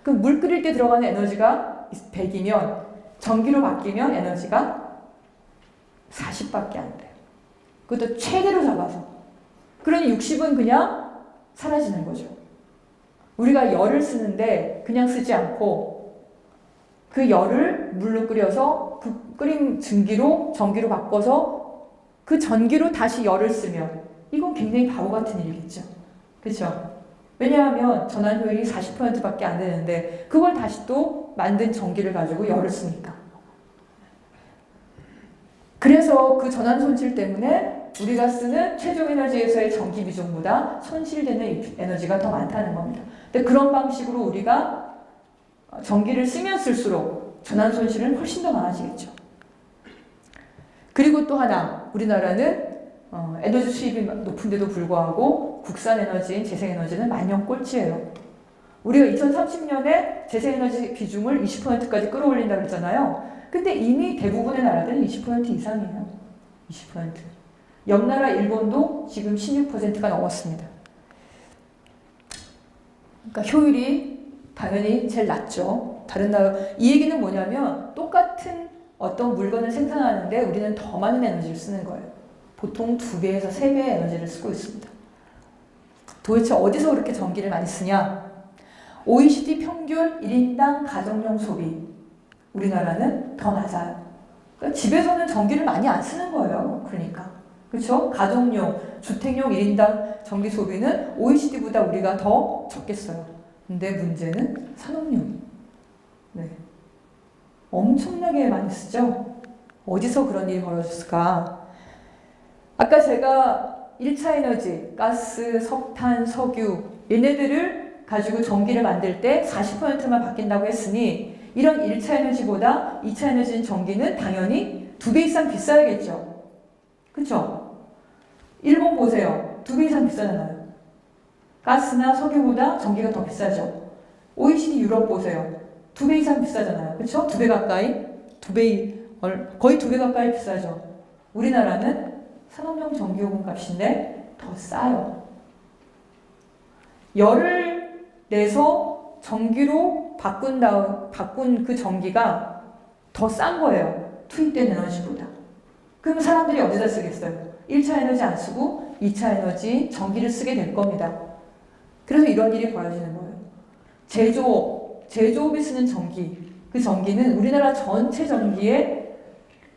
그럼 물 끓일 때 들어가는 에너지가 100이면 전기로 바뀌면 에너지가 40밖에 안 돼요. 그것도 최대로 잡아서. 그러니 60은 그냥 사라지는 거죠. 우리가 열을 쓰는데 그냥 쓰지 않고 그 열을 물로 끓여서 그 끓인 증기로 전기로 바꿔서 그 전기로 다시 열을 쓰면 이건 굉장히 바보 같은 일이겠죠. 그렇죠? 왜냐하면 전환 효율이 40%밖에 안 되는데 그걸 다시 또 만든 전기를 가지고 열을 쓰니까. 그래서 그 전환 손실 때문에 우리가 쓰는 최종 에너지에서의 전기 비중보다 손실되는 에너지가 더 많다는 겁니다. 근데 그런 방식으로 우리가 전기를 쓰면 쓸수록 전환 손실은 훨씬 더 많아지겠죠. 그리고 또 하나, 우리나라는 에너지 수입이 높은데도 불구하고 국산 에너지인 재생에너지는 만년 꼴찌예요. 우리가 2030년에 재생에너지 비중을 20%까지 끌어올린다고 했잖아요. 근데 이미 대부분의 나라들은 20% 이상이에요. 20%. 옆 나라 일본도 지금 16%가 넘었습니다. 그러니까 효율이 당연히 제일 낮죠. 다른 나라. 이 얘기는 뭐냐면 똑같은 어떤 물건을 생산하는데 우리는 더 많은 에너지를 쓰는 거예요. 보통 2배에서 3배의 에너지를 쓰고 있습니다. 도대체 어디서 그렇게 전기를 많이 쓰냐? OECD 평균 1인당 가정용 소비. 우리나라는 더 낮아요. 그러니까 집에서는 전기를 많이 안 쓰는 거예요. 그러니까. 그렇죠? 가정용, 주택용 1인당 전기 소비는 OECD보다 우리가 더 적겠어요. 근데 문제는 산업용. 네. 엄청나게 많이 쓰죠? 어디서 그런 일이 벌어졌을까? 아까 제가 1차 에너지, 가스, 석탄, 석유 얘네들을 가지고 전기를 만들 때 40%만 바뀐다고 했으니 이런 1차 에너지보다 2차 에너지인 전기는 당연히 2배 이상 비싸야겠죠? 그쵸? 일본 보세요. 2배 이상 비싸잖아요. 가스나 석유보다 전기가 더 비싸죠. OECD 유럽 보세요. 2배 이상 비싸잖아요. 그렇죠? 2배 가까이? 거의 2배 가까이 비싸죠. 우리나라는 산업용 전기요금 값인데 더 싸요. 열을 내서 전기로 바꾼 그 전기가 더 싼 거예요. 투입된 에너지보다. 그럼 사람들이 어디다 쓰겠어요? 1차 에너지 안 쓰고 2차 에너지 전기를 쓰게 될 겁니다. 그래서 이런 일이 벌어지는 거예요. 제조업이 쓰는 전기, 그 전기는 우리나라 전체 전기의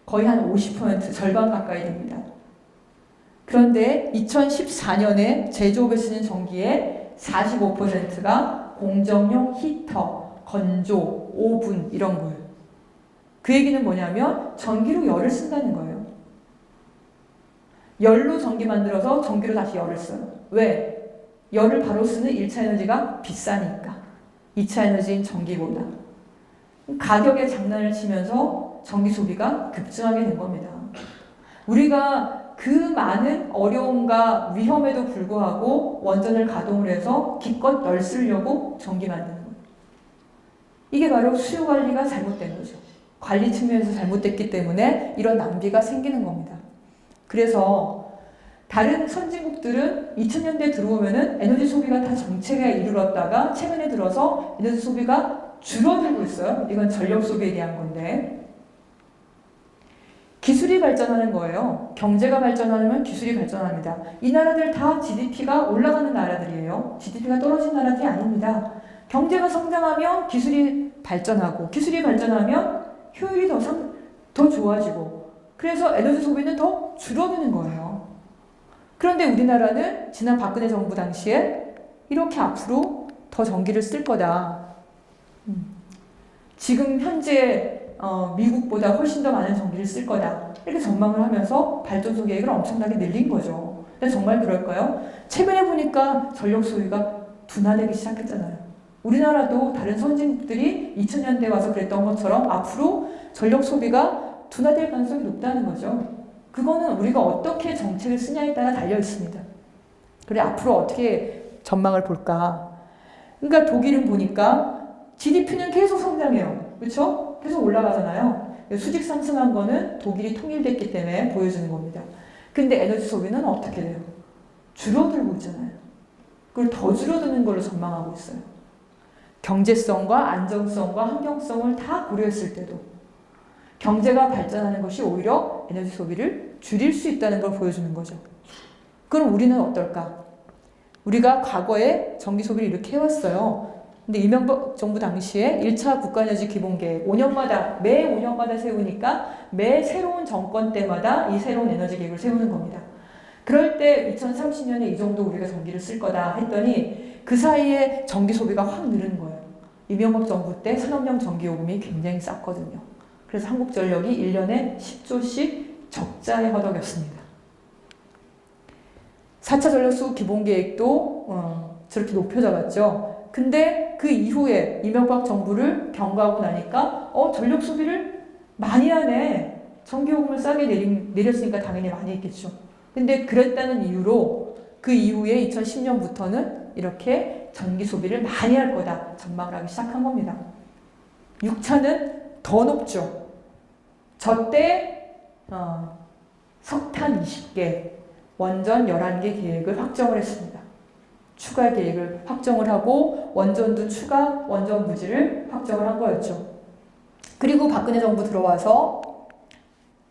거의 한 50%, 절반 가까이 됩니다. 그런데 2014년에 제조업에 쓰는 전기의 45%가 공정용 히터, 건조, 오븐 이런 거예요. 그 얘기는 뭐냐면 전기로 열을 쓴다는 거예요. 열로 전기 만들어서 전기로 다시 열을 써요. 왜? 열을 바로 쓰는 1차 에너지가 비싸니까. 2차 에너지인 전기보다. 가격에 장난을 치면서 전기 소비가 급증하게 된 겁니다. 우리가 그 많은 어려움과 위험에도 불구하고 원전을 가동을 해서 기껏 열 쓰려고 전기 만드는 거예요. 이게 바로 수요 관리가 잘못된 거죠. 관리 측면에서 잘못됐기 때문에 이런 낭비가 생기는 겁니다. 그래서 다른 선진국들은 2000년대 들어오면은 에너지 소비가 다 정체에 이르렀다가 최근에 들어서 에너지 소비가 줄어들고 있어요. 이건 전력 소비에 대한 건데. 기술이 발전하는 거예요. 경제가 발전하면 기술이 발전합니다. 이 나라들 다 GDP가 올라가는 나라들이에요. GDP가 떨어진 나라들이 아닙니다. 경제가 성장하면 기술이 발전하고, 기술이 발전하면 효율이 더 좋아지고, 그래서 에너지 소비는 더 줄어드는 거예요. 그런데 우리나라는 지난 박근혜 정부 당시에 이렇게 앞으로 더 전기를 쓸 거다. 지금 현재 미국보다 훨씬 더 많은 전기를 쓸 거다. 이렇게 전망을 하면서 발전소 계획을 엄청나게 늘린 거죠. 근데 정말 그럴까요? 최근에 보니까 전력 소비가 둔화되기 시작했잖아요. 우리나라도 다른 선진국들이 2000년대 와서 그랬던 것처럼 앞으로 전력 소비가 둔화될 가능성이 높다는 거죠. 그거는 우리가 어떻게 정책을 쓰냐에 따라 달려 있습니다. 그래 앞으로 어떻게 전망을 볼까? 그러니까 독일은 보니까 GDP는 계속 성장해요. 그렇죠? 계속 올라가잖아요. 수직 상승한 거는 독일이 통일됐기 때문에 보여주는 겁니다. 근데 에너지 소비는 어떻게 돼요? 줄어들고 있잖아요. 그걸 더 줄어드는 걸로 전망하고 있어요. 경제성과 안정성과 환경성을 다 고려했을 때도 경제가 발전하는 것이 오히려 에너지 소비를 줄일 수 있다는 걸 보여주는 거죠. 그럼 우리는 어떨까? 우리가 과거에 전기 소비를 이렇게 해왔어요. 근데 이명박 정부 당시에 1차 국가에너지 기본계획 매 5년마다 세우니까 매 새로운 정권 때마다 이 새로운 에너지 계획을 세우는 겁니다. 그럴 때 2030년에 이 정도 우리가 전기를 쓸 거다 했더니 그 사이에 전기 소비가 확 늘은 거예요. 이명박 정부 때 산업용 전기요금이 굉장히 쌌거든요. 그래서 한국전력이 1년에 10조씩 적자에 허덕였습니다. 4차 전력수급 기본계획도 저렇게 높여잡았죠. 근데 그 이후에 이명박 정부를 경고하고 나니까 전력 소비를 많이 하네. 전기요금을 싸게 내렸으니까 당연히 많이 했겠죠. 근데 그랬다는 이유로 그 이후에 2010년부터는 이렇게 전기 소비를 많이 할 거다 전망을 하기 시작한 겁니다. 6차는 더 높죠. 저때 석탄 20개, 원전 11개 계획을 확정을 했습니다. 추가 계획을 확정을 하고 원전도 추가 원전 부지를 확정을 한 거였죠. 그리고 박근혜 정부 들어와서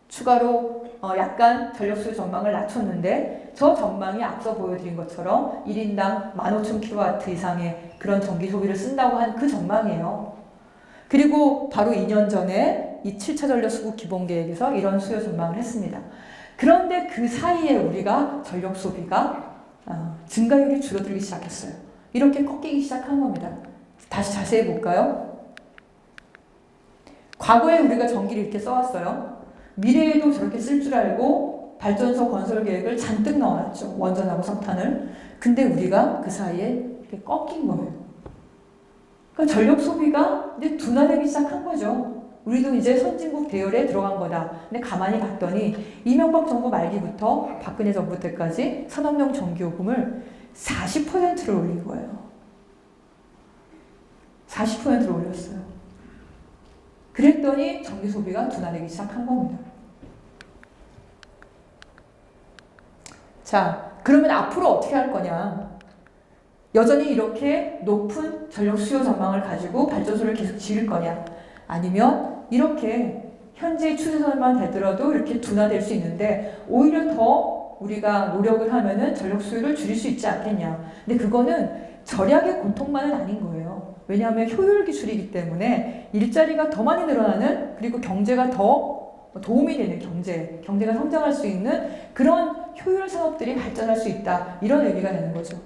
추가로 약간 전력수요 전망을 낮췄는데 저 전망이 앞서 보여드린 것처럼 1인당 15,000kW 이상의 그런 전기 소비를 쓴다고 한 그 전망이에요. 그리고 바로 2년 전에 이 7차 전력 수급 기본 계획에서 이런 수요 전망을 했습니다. 그런데 그 사이에 우리가 전력 소비가 증가율이 줄어들기 시작했어요. 이렇게 꺾이기 시작한 겁니다. 다시 자세히 볼까요? 과거에 우리가 전기를 이렇게 써왔어요. 미래에도 저렇게 쓸 줄 알고 발전소 건설 계획을 잔뜩 넣어놨죠. 원전하고 석탄을. 근데 우리가 그 사이에 이렇게 꺾인 거예요. 그러니까 전력 소비가 이제 둔화되기 시작한 거죠. 우리도 이제 선진국 대열에 들어간 거다. 근데 가만히 봤더니 이명박 정부 말기부터 박근혜 정부 때까지 산업용 전기요금을 40%를 올린 거예요. 40%를 올렸어요. 그랬더니 전기 소비가 둔화되기 시작한 겁니다. 자, 그러면 앞으로 어떻게 할 거냐? 여전히 이렇게 높은 전력 수요 전망을 가지고 발전소를 계속 지을 거냐? 아니면 이렇게 현재 추세선만 되더라도 이렇게 둔화될 수 있는데 오히려 더 우리가 노력을 하면은 전력 수요를 줄일 수 있지 않겠냐? 근데 그거는 절약의 고통만은 아닌 거예요. 왜냐하면 효율 기술이기 때문에 일자리가 더 많이 늘어나는, 그리고 경제가 더 도움이 되는 경제가 성장할 수 있는 그런 효율 산업들이 발전할 수 있다. 이런 의미가 되는 거죠.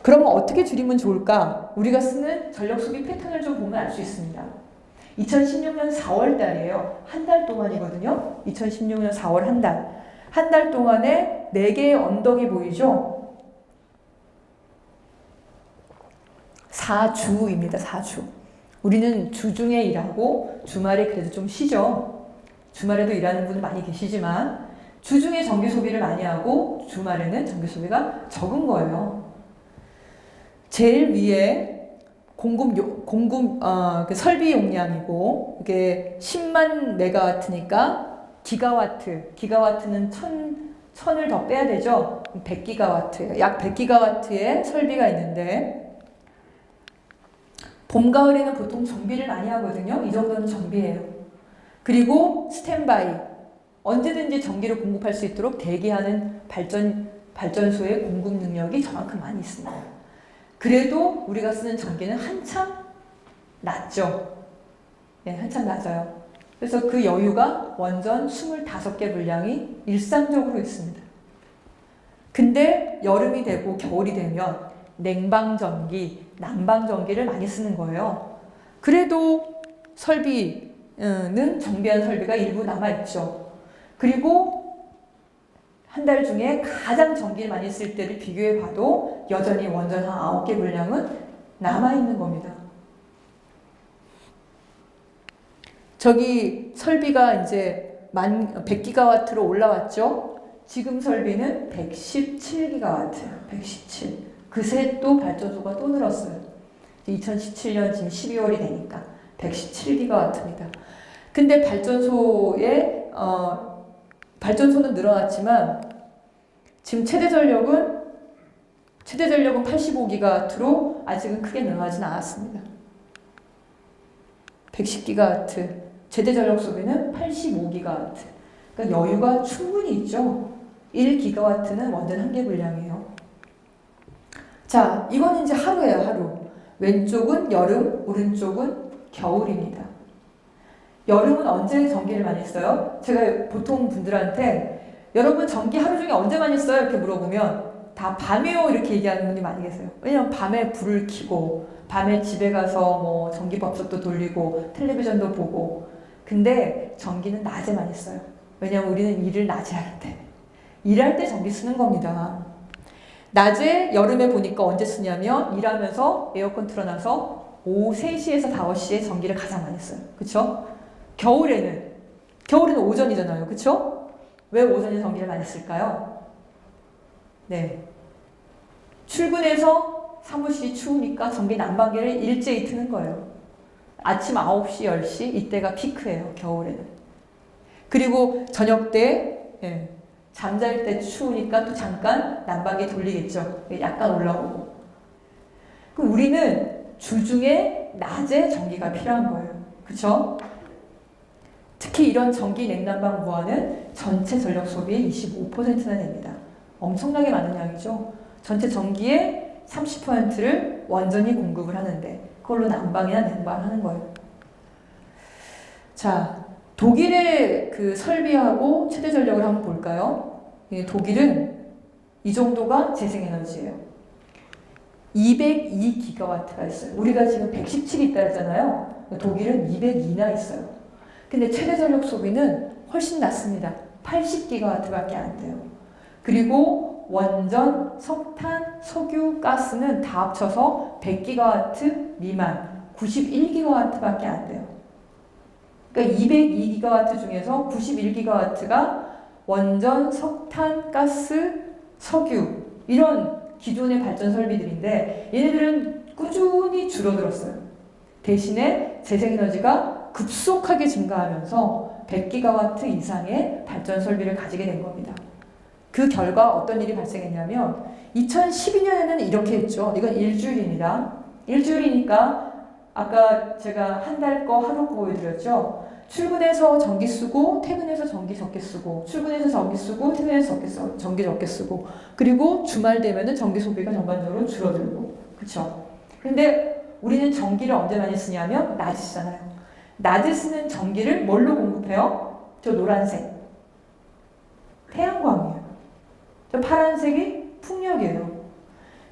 그러면 어떻게 줄이면 좋을까? 우리가 쓰는 전력 소비 패턴을 좀 보면 알 수 있습니다. 2016년 4월 달이에요. 한 달 동안이거든요. 2016년 4월 한 달. 한 달 동안에 4개의 언덕이 보이죠? 4주입니다. 4주. 우리는 주중에 일하고 주말에 그래도 좀 쉬죠. 주말에도 일하는 분들 많이 계시지만 주중에 전기 소비를 많이 하고 주말에는 전기 소비가 적은 거예요. 제일 위에 그 설비 용량이고 이게 10만 메가와트니까 기가와트는 1000을 더 빼야 되죠. 100기가와트예요. 약 100기가와트의 설비가 있는데 봄, 가을에는 보통 정비를 많이 하거든요. 이 정도는 정비예요. 그리고 스탠바이, 언제든지 전기를 공급할 수 있도록 대기하는 발전소의 공급 능력이 저만큼 많이 있습니다. 그래도 우리가 쓰는 전기는 한참 낮죠. 네, 한참 낮아요. 그래서 그 여유가 원전 25개 분량이 일상적으로 있습니다. 근데 여름이 되고 겨울이 되면 냉방전기, 난방전기를 많이 쓰는 거예요. 그래도 설비는 정비한 설비가 일부 남아있죠. 그리고 한 달 중에 가장 전기를 많이 쓸 때를 비교해 봐도 여전히 원전 한 9개 분량은 남아있는 겁니다. 저기 설비가 이제 100기가와트로 올라왔죠. 지금 설비는 117기가와트예요. 117. 그새 또 발전소가 또 늘었어요. 2017년 지금 12월이 되니까 117기가와트입니다. 근데 발전소는 늘어났지만 지금 최대 전력은 85기가와트로 아직은 크게 늘어나진 않았습니다. 110기가와트, 최대 전력 소비는 85기가와트. 그러니까 여유가 충분히 있죠. 1기가와트는 원전 1개 분량이에요. 자, 이건 이제 하루예요, 하루. 왼쪽은 여름, 오른쪽은 겨울입니다. 여름은 언제 전기를 많이 써요? 제가 보통 분들한테 여러분 전기 하루 중에 언제 많이 써요? 이렇게 물어보면 다 밤에요 이렇게 얘기하는 분이 많이 계세요. 왜냐면 밤에 불을 켜고 밤에 집에 가서 뭐 전기밥솥도 돌리고 텔레비전도 보고. 근데 전기는 낮에 많이 써요. 왜냐면 우리는 일을 낮에 할 때. 일할 때 전기 쓰는 겁니다. 낮에 여름에 보니까 언제 쓰냐면 일하면서 에어컨 틀어놔서 오후 3시에서 5시에 전기를 가장 많이 써요. 그쵸? 겨울에는 오전이잖아요. 그쵸? 왜 오전에 전기를 많이 쓸까요? 네. 출근해서 사무실이 추우니까 전기 난방기를 일제히 트는 거예요. 아침 9시, 10시 이때가 피크예요. 겨울에는. 그리고 저녁 때 잠잘 때 추우니까 또 잠깐 난방기 돌리겠죠. 약간 올라오고. 그럼 우리는 주중에 낮에 전기가 필요한 거예요. 그쵸? 특히 이런 전기 냉난방 무한은 전체 전력 소비의 25%나 됩니다. 엄청나게 많은 양이죠. 전체 전기의 30%를 원전이 공급을 하는데 그걸로 난방이나 냉방을 하는 거예요. 자, 독일의 그 설비하고 최대 전력을 한번 볼까요? 독일은 이 정도가 재생에너지예요. 202기가와트가 있어요. 우리가 지금 117이 있다 했잖아요. 독일은 202나 있어요. 근데 최대 전력 소비는 훨씬 낮습니다. 80기가와트밖에 안 돼요. 그리고 원전, 석탄, 석유, 가스는 다 합쳐서 100기가와트 미만, 91기가와트밖에 안 돼요. 그러니까 202기가와트 중에서 91기가와트가 원전, 석탄, 가스, 석유 이런 기존의 발전 설비들인데 얘네들은 꾸준히 줄어들었어요. 대신에 재생에너지가 급속하게 증가하면서 100기가와트 이상의 발전 설비를 가지게 된 겁니다. 그 결과 어떤 일이 발생했냐면 2012년에는 이렇게 했죠. 이건 일주일입니다. 일주일이니까 아까 제가 한 달 거 하루 거 보여드렸죠. 출근해서 전기 쓰고 퇴근해서 전기 적게 쓰고 출근해서 전기 쓰고 퇴근해서 전기 적게 쓰고 그리고 주말 되면은 전기 소비가 전반적으로 줄어들고 그렇죠. 근데 우리는 전기를 언제 많이 쓰냐면 낮에 쓰잖아요. 낮에 쓰는 전기를 뭘로 공급해요? 저 노란색 태양광이에요. 저 파란색이 풍력이에요.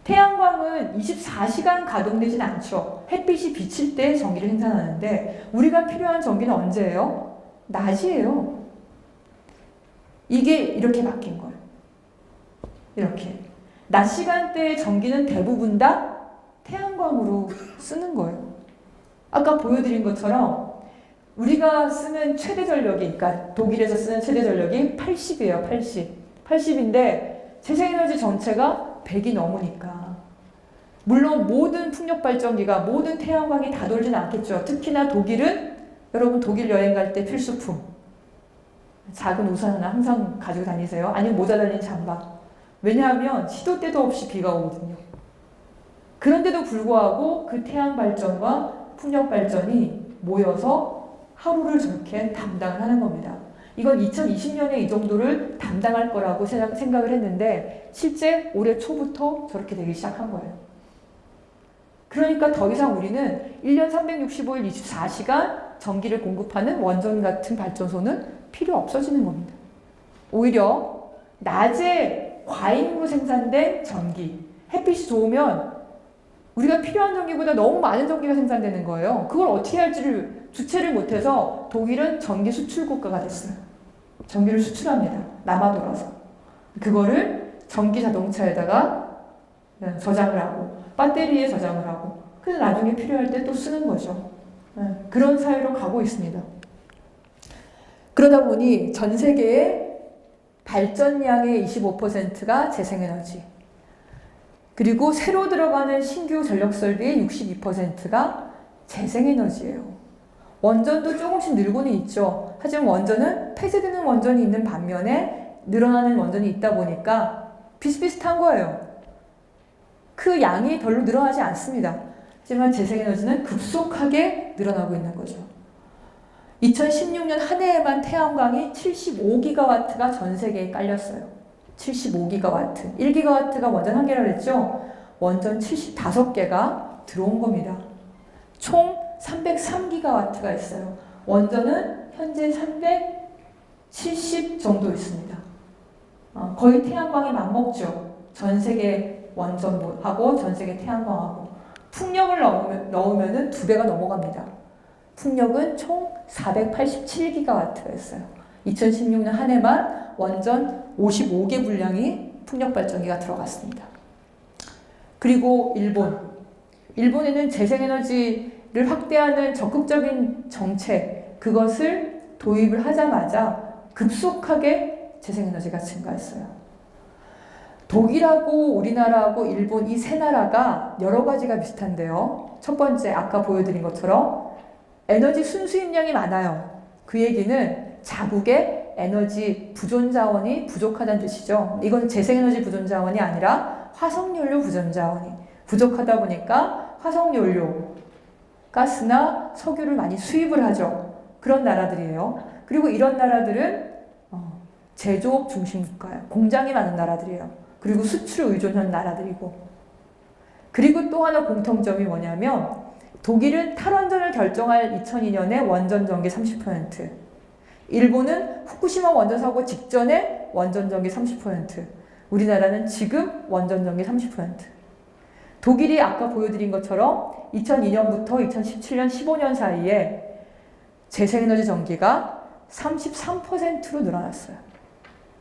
태양광은 24시간 가동되진 않죠. 햇빛이 비칠 때 전기를 생산하는데 우리가 필요한 전기는 언제예요? 낮이에요. 이게 이렇게 바뀐 거예요. 이렇게. 낮 시간대의 전기는 대부분 다 태양광으로 쓰는 거예요. 아까 보여드린 것처럼 우리가 쓰는 최대 전력이, 그러니까 독일에서 쓰는 최대 전력이 80이에요. 80인데 재생에너지 전체가 100이 넘으니까 물론 모든 풍력발전기가 모든 태양광이 다 돌지는 않겠죠. 특히나 독일은 여러분 독일 여행 갈 때 필수품 작은 우산 하나 항상 가지고 다니세요. 아니면 모자 달린 잠바. 왜냐하면 시도 때도 없이 비가 오거든요. 그런데도 불구하고 그 태양발전과 풍력발전이 모여서 하루를 저렇게 담당을 하는 겁니다. 이건 2020년에 이 정도를 담당할 거라고 생각을 했는데 실제 올해 초부터 저렇게 되기 시작한 거예요. 그러니까 더 이상 우리는 1년 365일 24시간 전기를 공급하는 원전 같은 발전소는 필요 없어지는 겁니다. 오히려 낮에 과잉으로 생산된 전기, 햇빛이 좋으면 우리가 필요한 전기보다 너무 많은 전기가 생산되는 거예요. 그걸 어떻게 할지를 주체를 못해서 독일은 전기 수출 국가가 됐어요. 전기를 수출합니다. 남아돌아서. 그거를 전기 자동차에다가 저장을 하고 배터리에 저장을 하고 그래서 나중에 필요할 때 또 쓰는 거죠. 그런 사회로 가고 있습니다. 그러다 보니 전 세계의 발전량의 25%가 재생에너지 그리고 새로 들어가는 신규 전력설비의 62%가 재생에너지예요. 원전도 조금씩 늘고는 있죠. 하지만 원전은 폐쇄되는 원전이 있는 반면에 늘어나는 원전이 있다 보니까 비슷비슷한 거예요. 그 양이 별로 늘어나지 않습니다. 하지만 재생에너지는 급속하게 늘어나고 있는 거죠. 2016년 한 해에만 태양광이 75기가와트가 전 세계에 깔렸어요. 75기가와트. 1기가와트가 원전 1개라 그랬죠? 원전 75개가 들어온 겁니다. 총 303기가와트가 있어요. 원전은 현재 370 정도 있습니다. 거의 태양광에 맞먹죠. 전 세계 원전하고 전 세계 태양광하고. 풍력을 넣으면 2배가 넘어갑니다. 풍력은 총 487기가와트였어요. 2016년 한 해만 원전 55개 분량이 풍력발전기가 들어갔습니다. 그리고 일본에는 재생에너지를 확대하는 적극적인 정책, 그것을 도입을 하자마자 급속하게 재생에너지가 증가했어요. 독일하고 우리나라하고 일본 이 세 나라가 여러 가지가 비슷한데요. 첫 번째, 아까 보여드린 것처럼 에너지 순수입량이 많아요. 그 얘기는 자국의 에너지 부존 자원이 부족하다는 뜻이죠. 이건 재생에너지 부존 자원이 아니라 화석연료 부존 자원이 부족하다 보니까 화석연료, 가스나 석유를 많이 수입을 하죠. 그런 나라들이에요. 그리고 이런 나라들은 제조업 중심 국가예요. 공장이 많은 나라들이에요. 그리고 수출 의존한 나라들이고. 그리고 또 하나 공통점이 뭐냐면 독일은 탈원전을 결정할 2002년에 원전 전기 30%, 일본은 후쿠시마 원전 사고 직전에 원전 전기 30%, 우리나라는 지금 원전 전기 30%. 독일이 아까 보여드린 것처럼 2002년부터 2017년 15년 사이에 재생에너지 전기가 33%로 늘어났어요.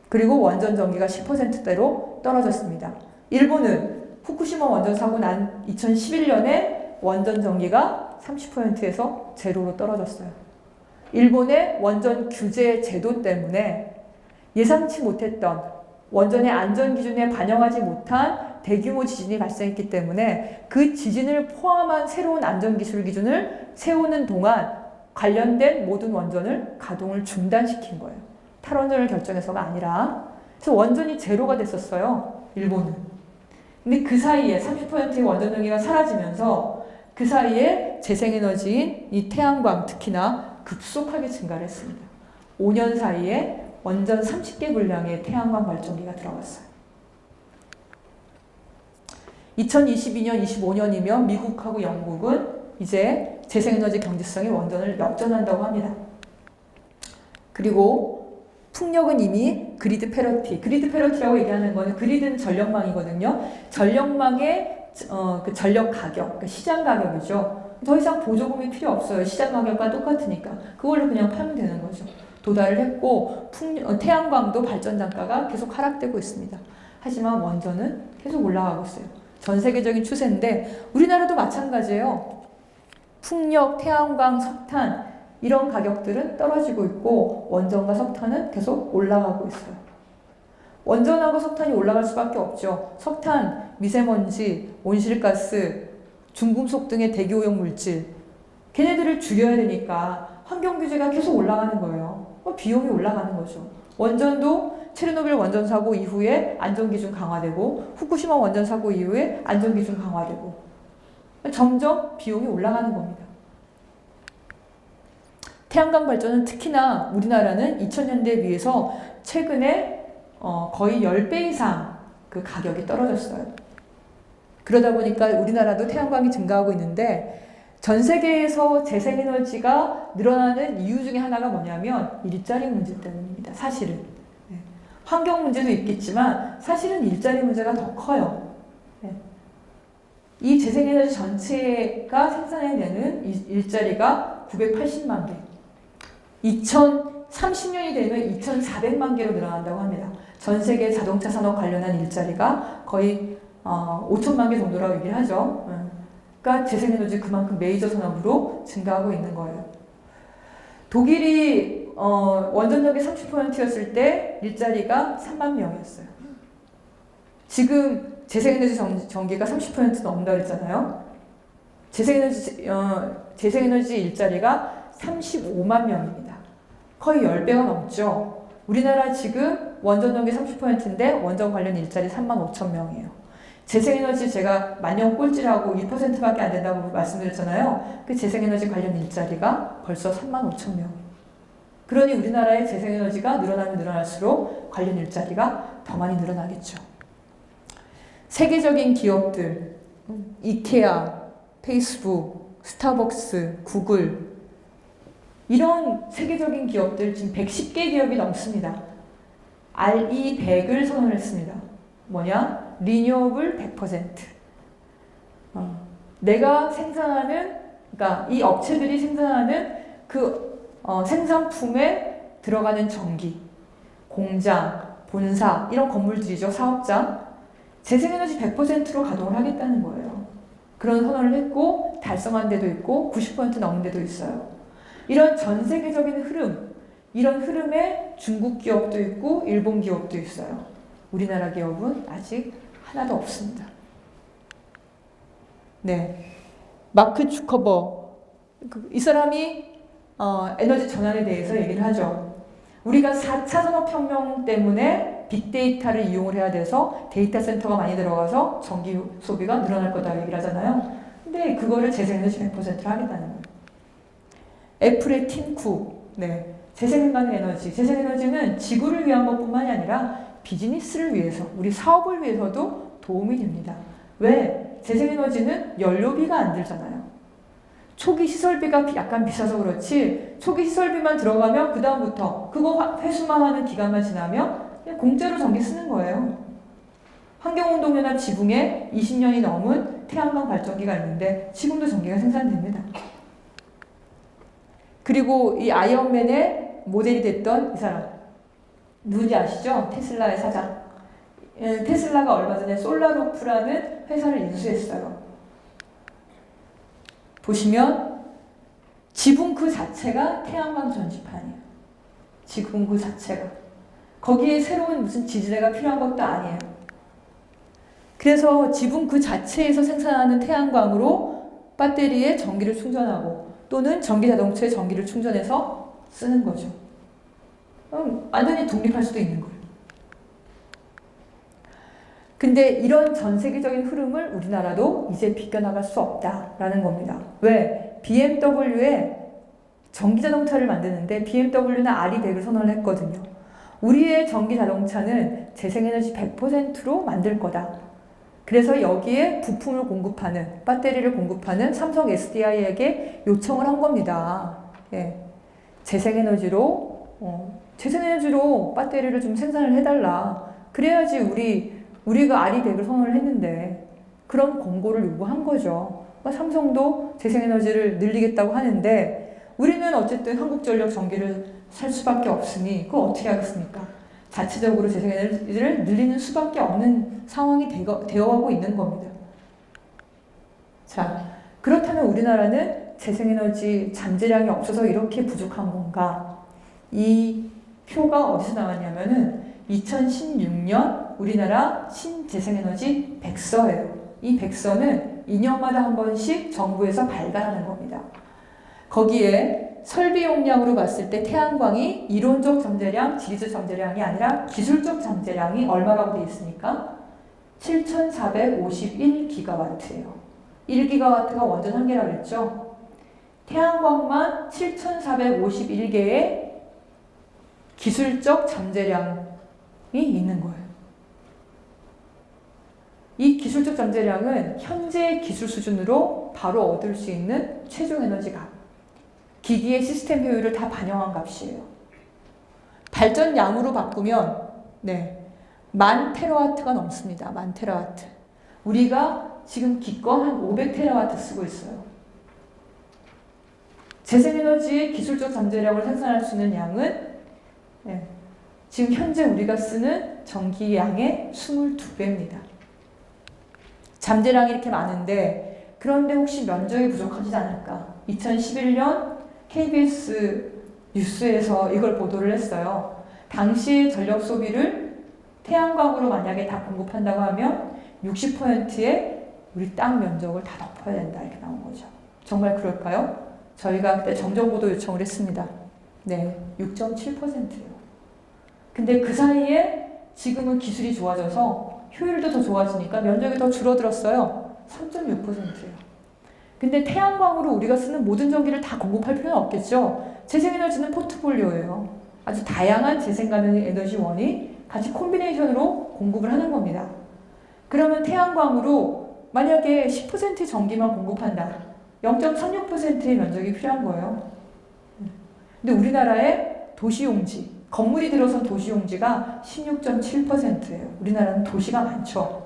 그리고 원전 전기가 10%대로 떨어졌습니다. 일본은 후쿠시마 원전 사고 난 2011년에 원전 전기가 30%에서 제로로 떨어졌어요. 일본의 원전 규제 제도 때문에 예상치 못했던 원전의 안전 기준에 반영하지 못한 대규모 지진이 발생했기 때문에 그 지진을 포함한 새로운 안전기술 기준을 세우는 동안 관련된 모든 원전을 가동을 중단시킨 거예요. 탈원전을 결정해서가 아니라. 그래서 원전이 제로가 됐었어요. 일본은. 근데 그 사이에 30%의 원전 전기가 사라지면서 그 사이에 재생에너지인 이 태양광 특히나 급속하게 증가를 했습니다. 5년 사이에 원전 30개 분량의 태양광 발전기가 들어갔어요. 2022년, 25년이면 미국하고 영국은 이제 재생에너지 경제성의 원전을 역전한다고 합니다. 그리고 풍력은 이미 그리드 패러티. 그리드 패러티라고 얘기하는 거는 그리드는 전력망이거든요. 전력망의 그 전력 가격, 그러니까 시장 가격이죠. 더 이상 보조금이 필요 없어요. 시장 가격과 똑같으니까. 그걸로 그냥 팔면 되는 거죠. 도달을 했고 태양광도 발전 단가가 계속 하락되고 있습니다. 하지만 원전은 계속 올라가고 있어요. 전 세계적인 추세인데 우리나라도 마찬가지예요. 풍력, 태양광, 석탄 이런 가격들은 떨어지고 있고 원전과 석탄은 계속 올라가고 있어요. 원전하고 석탄이 올라갈 수밖에 없죠. 석탄, 미세먼지, 온실가스, 중금속 등의 대기오염 물질 걔네들을 줄여야 되니까 환경규제가 계속 올라가는 거예요. 비용이 올라가는 거죠. 원전도 체르노빌 원전 사고 이후에 안전기준 강화되고 후쿠시마 원전 사고 이후에 안전기준 강화되고 점점 비용이 올라가는 겁니다. 태양광 발전은 특히나 우리나라는 2000년대에 비해서 최근에 거의 10배 이상 그 가격이 떨어졌어요. 그러다 보니까 우리나라도 태양광이 증가하고 있는데 전 세계에서 재생에너지가 늘어나는 이유 중에 하나가 뭐냐면 일자리 문제 때문입니다. 사실은. 네. 환경 문제도 있겠지만 사실은 일자리 문제가 더 커요. 네. 이 재생에너지 전체가 생산해내는 일자리가 980만 개. 2030년이 되면 2,400만 개로 늘어난다고 합니다. 전 세계 자동차 산업 관련한 일자리가 거의 5천만 개 정도라고 얘기를 하죠. 그러니까 재생에너지 그만큼 메이저 산업으로 증가하고 있는 거예요. 독일이 원전력이 30%였을 때 일자리가 3만 명이었어요. 지금 재생에너지 전기가 30% 넘는다 그랬잖아요. 재생에너지 일자리가 35만 명입니다. 거의 10배가 넘죠. 우리나라 지금 원전력이 30%인데 원전 관련 일자리 3만 5천 명이에요. 재생에너지 제가 만년 꼴찌라고 2%밖에 안 된다고 말씀드렸잖아요. 그 재생에너지 관련 일자리가 벌써 3만 5천 명. 그러니 우리나라의 재생에너지가 늘어나면 늘어날수록 관련 일자리가 더 많이 늘어나겠죠. 세계적인 기업들, 이케아, 페이스북, 스타벅스, 구글 이런 세계적인 기업들 지금 110개 기업이 넘습니다. RE100을 선언했습니다. 뭐냐? 리뉴어블 100%. 내가 생산하는, 그러니까 이 업체들이 생산하는 그 생산품에 들어가는 전기, 공장, 본사, 이런 건물들이죠. 사업장. 재생에너지 100%로 가동을 하겠다는 거예요. 그런 선언을 했고 달성한 데도 있고 90% 넘은 데도 있어요. 이런 전 세계적인 흐름, 이런 흐름에 중국 기업도 있고 일본 기업도 있어요. 우리나라 기업은 아직 하나도 없습니다. 네, 마크 주커버 이 사람이 에너지 전환에 대해서 얘기를 하죠. 우리가 4차 산업혁명 때문에 빅데이터를 이용을 해야 돼서 데이터 센터가 많이 들어가서 전기 소비가 늘어날 거다 얘기를 하잖아요. 근데 그거를 재생에너지 100%를 하겠다는 거예요. 애플의 팀 쿡, 네, 재생가능 에너지. 재생에너지는 지구를 위한 것뿐만이 아니라 비즈니스를 위해서, 우리 사업을 위해서도 도움이 됩니다. 왜? 재생에너지는 연료비가 안 들잖아요. 초기 시설비가 약간 비싸서 그렇지 초기 시설비만 들어가면 그 다음부터 그거 회수만 하는 기간만 지나면 그냥 공짜로 전기 쓰는 거예요. 환경운동연합 지붕에 20년이 넘은 태양광 발전기가 있는데 지금도 전기가 생산됩니다. 그리고 이 아이언맨의 모델이 됐던 이 사람 누군지 아시죠? 테슬라의 사장. 테슬라가 얼마 전에 솔라루프라는 회사를 인수했어요. 보시면 지붕 그 자체가 태양광 전지판이에요. 지붕 그 자체가. 거기에 새로운 무슨 지지대가 필요한 것도 아니에요. 그래서 지붕 그 자체에서 생산하는 태양광으로 배터리에 전기를 충전하고 또는 전기자동차에 전기를 충전해서 쓰는 거죠. 완전히 독립할 수도 있는 거예요. 근데 이런 전 세계적인 흐름을 우리나라도 이제 비껴나갈 수 없다라는 겁니다. 왜? BMW에 전기자동차를 만드는데 BMW는 RE100을 선언을 했거든요. 우리의 전기자동차는 재생에너지 100%로 만들 거다. 그래서 여기에 부품을 공급하는, 배터리를 공급하는 삼성 SDI에게 요청을 한 겁니다. 예. 재생에너지로 배터리를 좀 생산을 해달라. 그래야지 우리가 RE100을 선언을 했는데 그런 공고를 요구한 거죠. 삼성도 재생에너지를 늘리겠다고 하는데 우리는 어쨌든 한국전력 전기를 살 수밖에 없으니 그걸 어떻게 하겠습니까? 자체적으로 재생에너지를 늘리는 수밖에 없는 상황이 되어가고 있는 겁니다. 자, 그렇다면 우리나라는 재생에너지 잠재량이 없어서 이렇게 부족한 건가? 이 표가 어디서 나왔냐면은 2016년 우리나라 신재생에너지 백서예요. 이 백서는 2년마다 한 번씩 정부에서 발간하는 겁니다. 거기에 설비 용량으로 봤을 때 태양광이 이론적 잠재량, 지리적 잠재량이 아니라 기술적 잠재량이 얼마라고 되어 있습니까? 7,451기가와트예요. 1기가와트가 원전 한 개라고 그랬죠? 태양광만 7,451개의 기술적 잠재량이 있는 거예요. 이 기술적 잠재량은 현재 기술 수준으로 바로 얻을 수 있는 최종 에너지 값, 기기의 시스템 효율을 다 반영한 값이에요. 발전량으로 바꾸면 10,000테라와트가 넘습니다. 10,000테라와트. 우리가 지금 기껏 한 500테라와트 쓰고 있어요. 재생에너지의 기술적 잠재량을 생산할 수 있는 양은 지금 현재 우리가 쓰는 전기량의 22배입니다. 잠재량이 이렇게 많은데 그런데 혹시 면적이 부족하지 않을까? 2011년 KBS 뉴스에서 이걸 보도를 했어요. 당시 전력 소비를 태양광으로 만약에 다 공급한다고 하면 60%의 우리 땅 면적을 다 덮어야 된다 이렇게 나온 거죠. 정말 그럴까요? 저희가 그때 정정보도 요청을 했습니다. 6.7%예요. 근데 그 사이에 지금은 기술이 좋아져서 효율도 더 좋아지니까 면적이 더 줄어들었어요. 3.6%예요. 근데 태양광으로 우리가 쓰는 모든 전기를 다 공급할 필요는 없겠죠. 재생에너지는 포트폴리오예요. 아주 다양한 재생 가능 에너지원이 같이 콤비네이션으로 공급을 하는 겁니다. 그러면 태양광으로 만약에 10%의 전기만 공급한다. 0.36%의 면적이 필요한 거예요. 근데 우리나라의 도시용지, 건물이 들어선 도시용지가 16.7%예요. 우리나라는 도시가 많죠.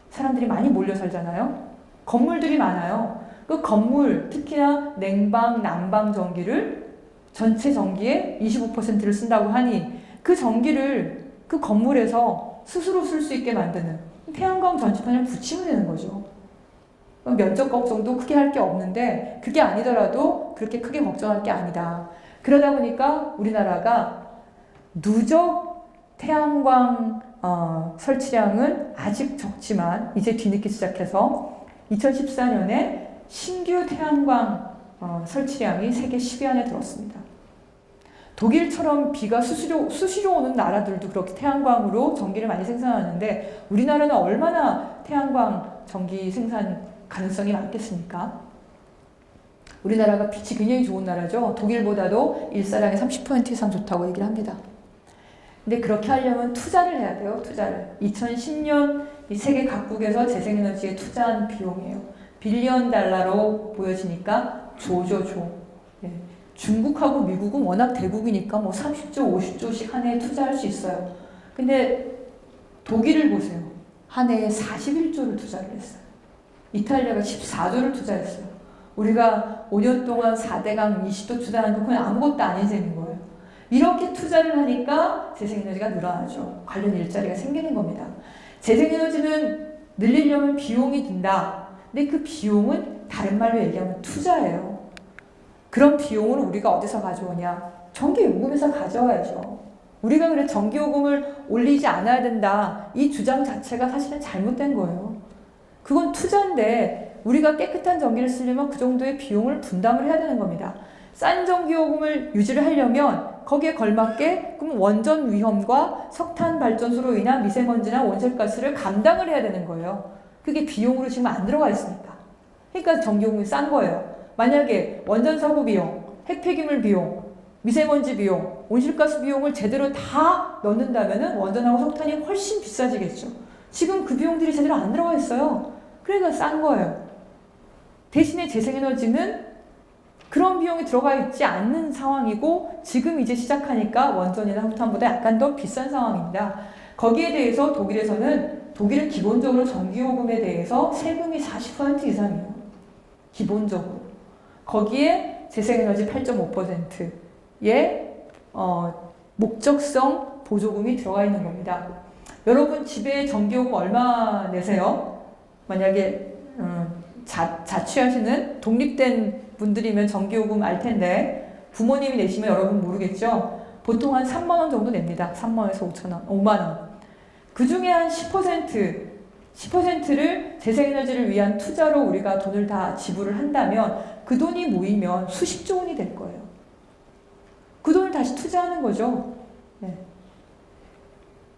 사람들이 많이 몰려 살잖아요. 건물들이 많아요. 그 건물, 특히나 냉방, 난방 전기를 전체 전기의 25%를 쓴다고 하니 그 전기를 그 건물에서 스스로 쓸 수 있게 만드는 태양광 전지판을 붙이면 되는 거죠. 면적 걱정도 크게 할 게 없는데 그게 아니더라도 그렇게 크게 걱정할 게 아니다. 그러다 보니까 우리나라가 누적 태양광 설치량은 아직 적지만 이제 뒤늦게 시작해서 2014년에 신규 태양광 설치량이 세계 10위 안에 들었습니다. 독일처럼 비가 수시로 오는 나라들도 그렇게 태양광으로 전기를 많이 생산하는데 우리나라는 얼마나 태양광 전기 생산 가능성이 많겠습니까? 우리나라가 빛이 굉장히 좋은 나라죠. 독일보다도 일사량의 30% 이상 좋다고 얘기를 합니다. 근데 그렇게 하려면 투자를 해야 돼요. 투자를. 2010년 이 세계 각국에서 재생에너지에 투자한 비용이에요. 빌리언 달러로 보여지니까 조죠. 예. 중국하고 미국은 워낙 대국이니까 뭐 30조, 50조씩 한 해에 투자할 수 있어요. 근데 독일을 보세요. 한 해에 41조를 투자를 했어요. 이탈리아가 14조를 투자했어요. 우리가 5년 동안 4대강 20조 투자하는 거 그냥 아무것도 아닌 셈인 거예요. 이렇게 투자를 하니까 재생에너지가 늘어나죠. 관련 일자리가 생기는 겁니다. 재생에너지는 늘리려면 비용이 든다. 근데 그 비용은 다른 말로 얘기하면 투자예요. 그런 비용을 우리가 어디서 가져오냐? 전기요금에서 가져와야죠. 우리가 그래 전기요금을 올리지 않아야 된다. 이 주장 자체가 사실은 잘못된 거예요. 그건 투자인데 우리가 깨끗한 전기를 쓰려면 그 정도의 비용을 분담을 해야 되는 겁니다. 싼 전기요금을 유지를 하려면 거기에 걸맞게 그럼 원전 위험과 석탄 발전소로 인한 미세먼지나 온실가스를 감당을 해야 되는 거예요. 그게 비용으로 지금 안 들어가 있으니까. 그러니까 전기요금이 싼 거예요. 만약에 원전 사고 비용, 핵폐기물 비용, 미세먼지 비용, 온실가스 비용을 제대로 다 넣는다면 원전하고 석탄이 훨씬 비싸지겠죠. 지금 그 비용들이 제대로 안 들어가 있어요. 그러니까 싼 거예요. 대신에 재생에너지는 그런 비용이 들어가 있지 않는 상황이고 지금 이제 시작하니까 원전이나 석탄보다 약간 더 비싼 상황입니다. 거기에 대해서 독일은 기본적으로 전기요금에 대해서 세금이 40% 이상이에요. 기본적으로. 거기에 재생에너지 8.5%의 목적성 보조금이 들어가 있는 겁니다. 여러분 집에 전기요금 얼마 내세요? 만약에 자취하시는 독립된 분들이면 전기요금 알 텐데 부모님이 내시면 여러분 모르겠죠? 보통 한 3만 원 정도 냅니다. 3만원에서 5만 원. 그 중에 한 10%를 재생에너지를 위한 투자로 우리가 돈을 다 지불을 한다면 그 돈이 모이면 수십조 원이 될 거예요. 그 돈을 다시 투자하는 거죠. 네.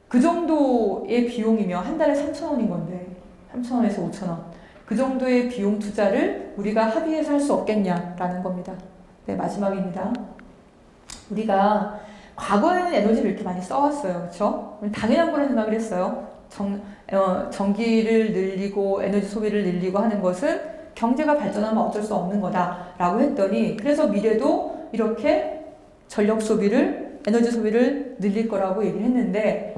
그 정도의 비용이면 한 달에 3,000원인 건데 3,000원에서 5,000원. 그 정도의 비용 투자를 우리가 합의해서 할 수 없겠냐라는 겁니다. 네, 마지막입니다. 우리가 과거에는 에너지를 이렇게 많이 써왔어요. 그렇죠? 당연한 거라 생각을 했어요. 전기를 늘리고 에너지 소비를 늘리고 하는 것은 경제가 발전하면 어쩔 수 없는 거다라고 했더니 그래서 미래도 이렇게 전력 소비를 에너지 소비를 늘릴 거라고 얘기를 했는데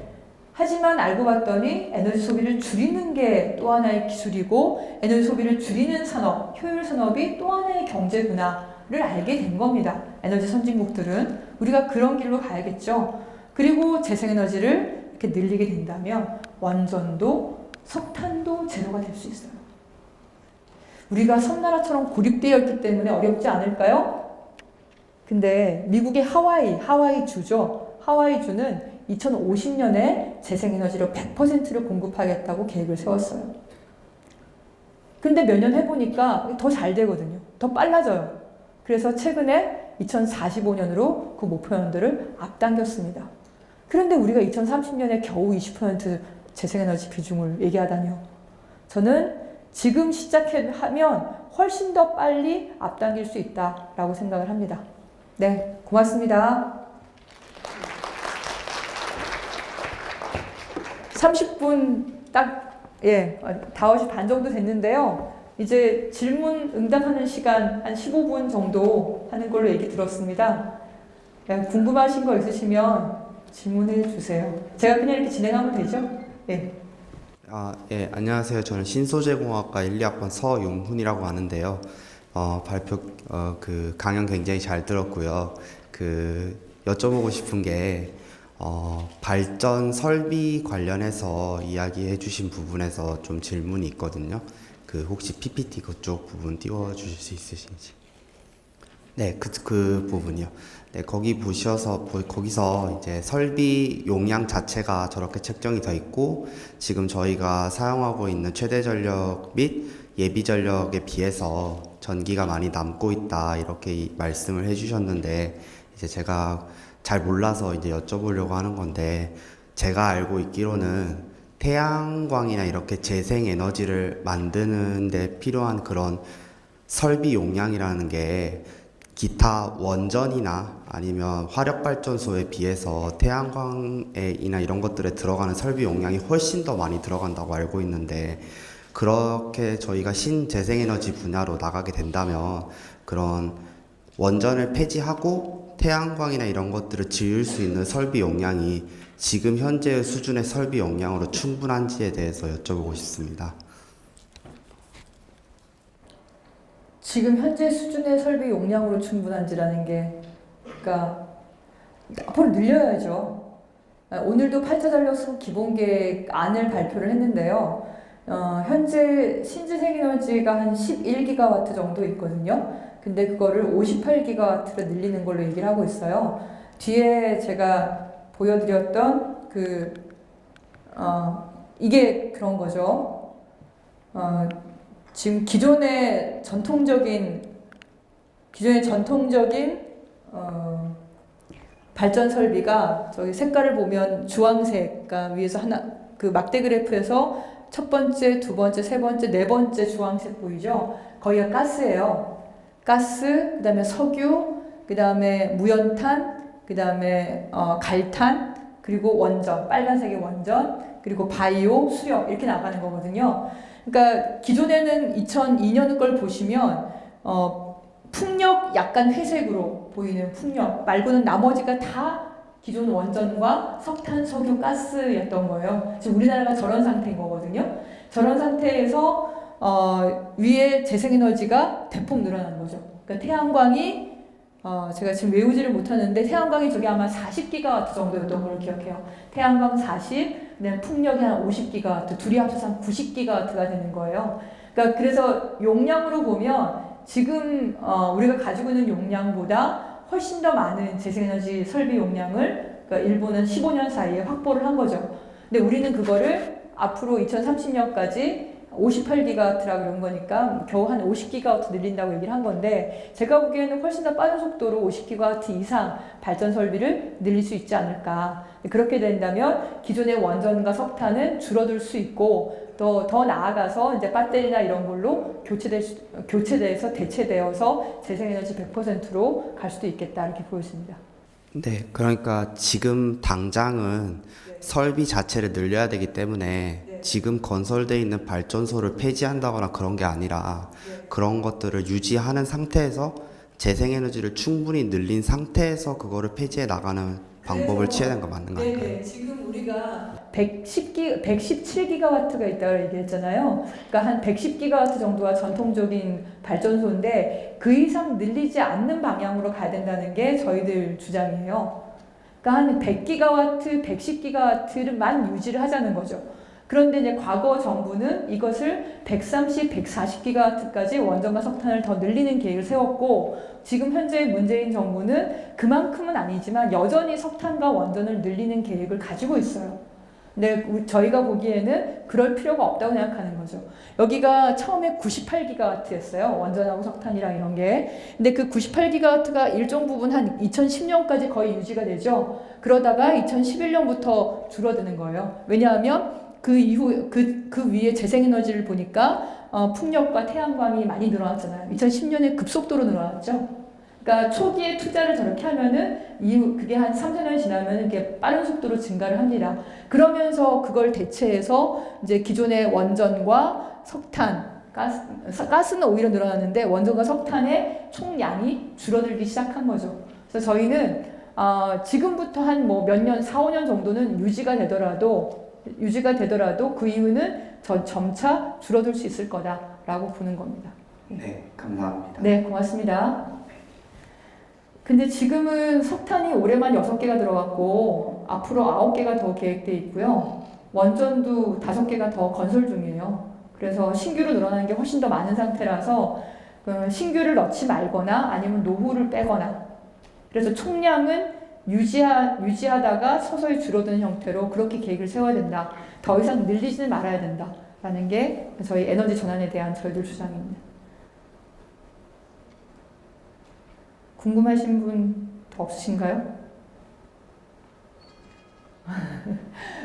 하지만 알고 봤더니 에너지 소비를 줄이는 게 또 하나의 기술이고 에너지 소비를 줄이는 산업, 효율 산업이 또 하나의 경제 분야를 알게 된 겁니다. 에너지 선진국들은 우리가 그런 길로 가야겠죠. 그리고 재생에너지를 이렇게 늘리게 된다면 원전도 석탄도 제로가 될 수 있어요. 우리가 섬나라처럼 고립되어 있기 때문에 어렵지 않을까요? 근데 미국의 하와이주죠. 하와이주는 2050년에 재생에너지로 100%를 공급하겠다고 계획을 세웠어요. 근데 몇 년 해보니까 더 잘 되거든요. 더 빨라져요. 그래서 최근에 2045년으로 그 목표년들을 앞당겼습니다. 그런데 우리가 2030년에 겨우 20% 재생에너지 비중을 얘기하다니요. 저는 지금 시작하면 훨씬 더 빨리 앞당길 수 있다라고 생각을 합니다. 네, 고맙습니다. 30분 딱, 5시 반 정도 됐는데요. 이제 질문 응답하는 시간 한 15분 정도 하는 걸로 얘기 들었습니다. 궁금하신 거 있으시면 질문해 주세요. 제가 그냥 이렇게 진행하면 되죠? 네. 안녕하세요. 저는 신소재공학과 1, 2학번 서용훈이라고 하는데요. 그 강연 굉장히 잘 들었고요. 여쭤보고 싶은 게, 발전 설비 관련해서 이야기해 주신 부분에서 좀 질문이 있거든요. 혹시 PPT 그쪽 부분 띄워주실 수 있으신지. 네, 그 부분이요. 네, 거기서 이제 설비 용량 자체가 저렇게 책정이 돼 있고, 지금 저희가 사용하고 있는 최대 전력 및 예비 전력에 비해서 전기가 많이 남고 있다, 이렇게 말씀을 해주셨는데, 이제 제가 잘 몰라서 이제 여쭤보려고 하는 건데, 제가 알고 있기로는 태양광이나 이렇게 재생에너지를 만드는 데 필요한 그런 설비 용량이라는 게 기타 원전이나 아니면 화력발전소에 비해서 태양광이나 이런 것들에 들어가는 설비 용량이 훨씬 더 많이 들어간다고 알고 있는데, 그렇게 저희가 신재생에너지 분야로 나가게 된다면 그런 원전을 폐지하고 태양광이나 이런 것들을 지을 수 있는 설비 용량이 지금 현재의 수준의 설비 용량으로 충분한지에 대해서 여쭤보고 싶습니다. 지금 현재 수준의 설비 용량으로 충분한지라는 게, 그러니까 앞으로 늘려야죠. 오늘도 8차 전력 기본계획 안을 발표를 했는데요. 현재 신재생에너지가 한 11기가와트 정도 있거든요. 근데 그거를 58기가와트로 늘리는 걸로 얘기를 하고 있어요. 뒤에 제가 보여드렸던 이게 그런 거죠. 지금 기존의 전통적인 발전 설비가 저기 색깔을 보면 주황색, 그러니까 위에서 하나 그 막대 그래프에서 첫 번째, 두 번째, 세 번째, 네 번째 주황색 보이죠? 거기가 가스예요. 가스, 그다음에 석유, 그다음에 무연탄, 그다음에 갈탄, 그리고 원전, 빨간색의 원전, 그리고 바이오, 수력 이렇게 나가는 거거든요. 그러니까 기존에는 2002년 걸 보시면 풍력 약간 회색으로 보이는 풍력 말고는 나머지가 다 기존 원전과 석탄, 석유, 가스였던 거예요. 지금 우리나라가 저런 상태인 거거든요. 저런 상태에서 위에 재생에너지가 대폭 늘어난 거죠. 그러니까 태양광이 제가 지금 외우지를 못하는데 태양광이 저게 아마 40기가와트 정도였던 걸로 기억해요. 태양광 40, 그다음에 풍력이 한 50기가와트, 둘이 합쳐서 한 90기가와트가 되는 거예요. 그러니까 그래서 용량으로 보면 지금 우리가 가지고 있는 용량보다 훨씬 더 많은 재생에너지 설비 용량을 그러니까 일본은 15년 사이에 확보를 한 거죠. 근데 우리는 그거를 앞으로 2030년까지 58기가와트라고 그런 거니까 겨우 한 50기가와트 늘린다고 얘기를 한 건데 제가 보기에는 훨씬 더 빠른 속도로 50기가와트 이상 발전 설비를 늘릴 수 있지 않을까. 그렇게 된다면 기존의 원전과 석탄은 줄어들 수 있고 더 나아가서 이제 배터리나 이런 걸로 교체돼서 대체되어서 재생에너지 100%로 갈 수도 있겠다 이렇게 보였습니다. 네, 그러니까 지금 당장은 설비 자체를 늘려야 되기 때문에 지금 건설되어 있는 발전소를 폐지한다거나 그런 게 아니라 그런 것들을 유지하는 상태에서 재생에너지를 충분히 늘린 상태에서 그거를 폐지해 나가는 방법을 취해야 되는 거 맞는 거 아닌가요? 네, 지금 우리가 117기가와트가 있다고 얘기했잖아요. 그러니까 한 110기가와트 정도가 전통적인 발전소인데 그 이상 늘리지 않는 방향으로 가야 된다는 게 저희들 주장이에요. 그러니까 한 100기가와트, 110기가와트만 유지를 하자는 거죠. 그런데 이제 과거 정부는 이것을 130, 140기가와트까지 원전과 석탄을 더 늘리는 계획을 세웠고 지금 현재 문재인 정부는 그만큼은 아니지만 여전히 석탄과 원전을 늘리는 계획을 가지고 있어요. 근데 저희가 보기에는 그럴 필요가 없다고 생각하는 거죠. 여기가 처음에 98기가와트였어요. 원전하고 석탄이랑 이런 게. 근데 그 98기가와트가 일정 부분 한 2010년까지 거의 유지가 되죠. 그러다가 2011년부터 줄어드는 거예요. 왜냐하면 그 이후 그 위에 재생에너지를 보니까 풍력과 태양광이 많이 늘어났잖아요. 2010년에 급속도로 늘어났죠. 그러니까 초기에 투자를 저렇게 하면은 이후 그게 한 3, 4년 지나면 이게 빠른 속도로 증가를 합니다. 그러면서 그걸 대체해서 이제 기존의 원전과 석탄, 가스는 오히려 늘어났는데 원전과 석탄의 총량이 줄어들기 시작한 거죠. 그래서 저희는 지금부터 한 뭐 몇 년, 4, 5년 정도는 유지가 되더라도 그 이후는 점차 줄어들 수 있을 거다라고 보는 겁니다. 네, 감사합니다. 네, 고맙습니다. 근데 지금은 석탄이 올해만 6개가 들어갔고 앞으로 9개가 더 계획돼 있고요. 원전도 5개가 더 건설 중이에요. 그래서 신규로 늘어나는 게 훨씬 더 많은 상태라서 신규를 넣지 말거나 아니면 노후를 빼거나 그래서 총량은 유지하다가 서서히 줄어드는 형태로 그렇게 계획을 세워야 된다. 더 이상 늘리지는 말아야 된다라는 게 저희 에너지 전환에 대한 저희들 주장입니다. 궁금하신 분 더 없으신가요?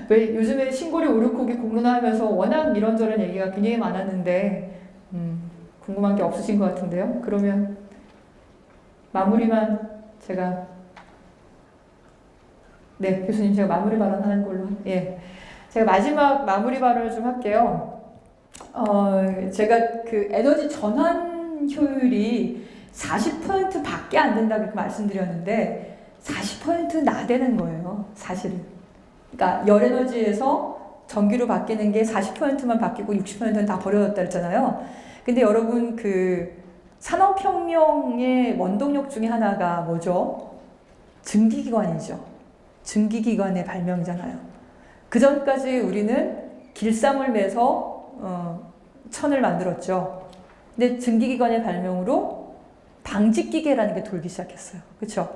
왜 요즘에 신고리 오르코기 공론화하면서 워낙 이런저런 얘기가 굉장히 많았는데 궁금한 게 없으신 것 같은데요. 그러면 마무리만 제가 네 교수님 제가 마무리 발언하는 걸로 제가 마지막 마무리 발언을 좀 할게요. 제가 그 에너지 전환 효율이 40% 밖에 안 된다고 말씀드렸는데 40% 나대는 거예요, 사실은. 그러니까 열에너지에서 전기로 바뀌는 게 40%만 바뀌고 60%는 다 버려졌다 그랬잖아요. 근데 여러분 그 산업혁명의 원동력 중에 하나가 뭐죠? 증기기관이죠. 증기기관의 발명이잖아요. 그 전까지 우리는 길쌈을 매서 천을 만들었죠. 근데 증기기관의 발명으로 방직기계라는 게 돌기 시작했어요. 그렇죠?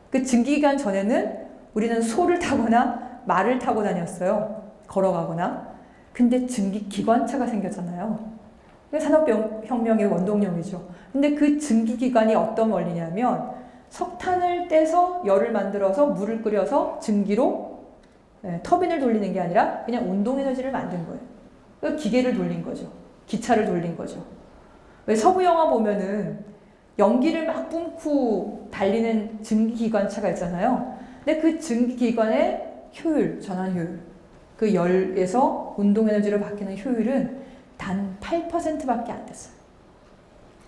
그 증기기관 전에는 우리는 소를 타거나 말을 타고 다녔어요. 걸어가거나. 근데 증기기관차가 생겼잖아요. 산업혁명의 원동력이죠. 근데 그 증기기관이 어떤 원리냐면 석탄을 떼서 열을 만들어서 물을 끓여서 증기로 터빈을 돌리는 게 아니라 그냥 운동에너지를 만든 거예요. 그러니까 기계를 돌린 거죠. 기차를 돌린 거죠. 왜 서부 영화 보면은 연기를 막 뿜고 달리는 증기기관차가 있잖아요. 근데 그 증기기관의 효율, 전환 효율, 그 열에서 운동에너지로 바뀌는 효율은 단 8%밖에 안 됐어요.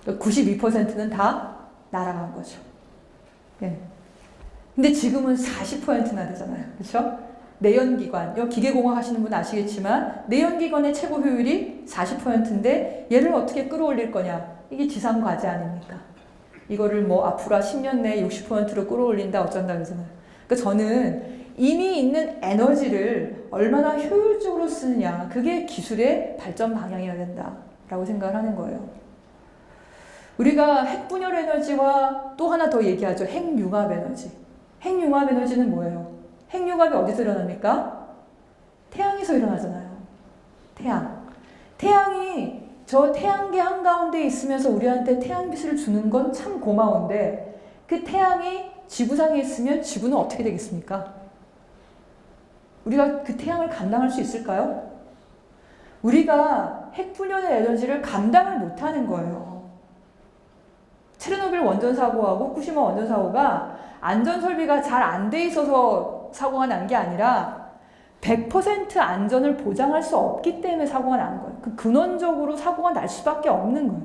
92%는 다 날아간 거죠. 예. 근데 지금은 40%나 되잖아요. 그렇죠? 내연기관, 기계공학 하시는 분 아시겠지만 내연기관의 최고 효율이 40%인데 얘를 어떻게 끌어올릴 거냐? 이게 지상 과제 아닙니까? 이거를 뭐 앞으로 10년 내에 60%로 끌어올린다 어쩐다 그러잖아요. 그러니까 저는 이미 있는 에너지를 얼마나 효율적으로 쓰느냐, 그게 기술의 발전 방향이어야 된다라고 생각을 하는 거예요. 우리가 핵분열 에너지와 또 하나 더 얘기하죠. 핵융합 에너지. 핵융합 에너지는 뭐예요? 핵융합이 어디서 일어납니까? 태양에서 일어나잖아요. 태양. 태양이 저 태양계 한가운데 있으면서 우리한테 태양빛을 주는 건 참 고마운데 그 태양이 지구상에 있으면 지구는 어떻게 되겠습니까? 우리가 그 태양을 감당할 수 있을까요? 우리가 핵분열의 에너지를 감당을 못하는 거예요. 체르노빌 원전 사고하고 후쿠시마 원전 사고가 안전 설비가 잘 안 돼 있어서 사고가 난 게 아니라 100% 안전을 보장할 수 없기 때문에 사고가 난 거예요. 그 근원적으로 사고가 날 수밖에 없는 거예요.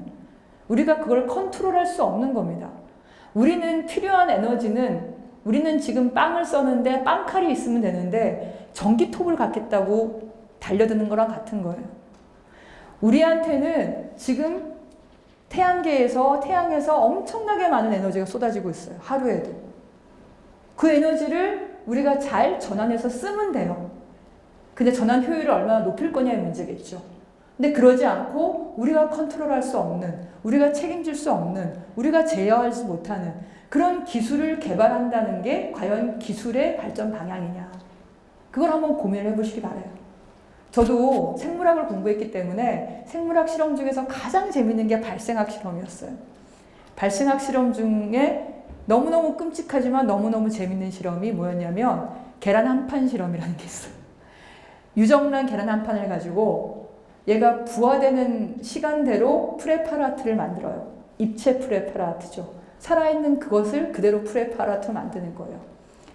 우리가 그걸 컨트롤할 수 없는 겁니다. 우리는 필요한 에너지는 우리는 지금 빵을 써는데 빵칼이 있으면 되는데 전기톱을 갖겠다고 달려드는 거랑 같은 거예요. 우리한테는 지금 태양에서 엄청나게 많은 에너지가 쏟아지고 있어요. 하루에도. 그 에너지를 우리가 잘 전환해서 쓰면 돼요. 근데 전환 효율을 얼마나 높일 거냐의 문제겠죠. 근데 그러지 않고 우리가 컨트롤할 수 없는, 우리가 책임질 수 없는, 우리가 제어하지 못하는 그런 기술을 개발한다는 게 과연 기술의 발전 방향이냐. 그걸 한번 고민을 해보시기 바라요. 저도 생물학을 공부했기 때문에 생물학 실험 중에서 가장 재밌는 게 발생학 실험이었어요. 발생학 실험 중에 너무너무 끔찍하지만 너무너무 재밌는 실험이 뭐였냐면 계란 한 판 실험이라는 게 있어요. 유정란 계란 한 판을 가지고 얘가 부화되는 시간대로 프레파라트를 만들어요. 입체 프레파라트죠. 살아있는 그것을 그대로 프레파라트로 만드는 거예요.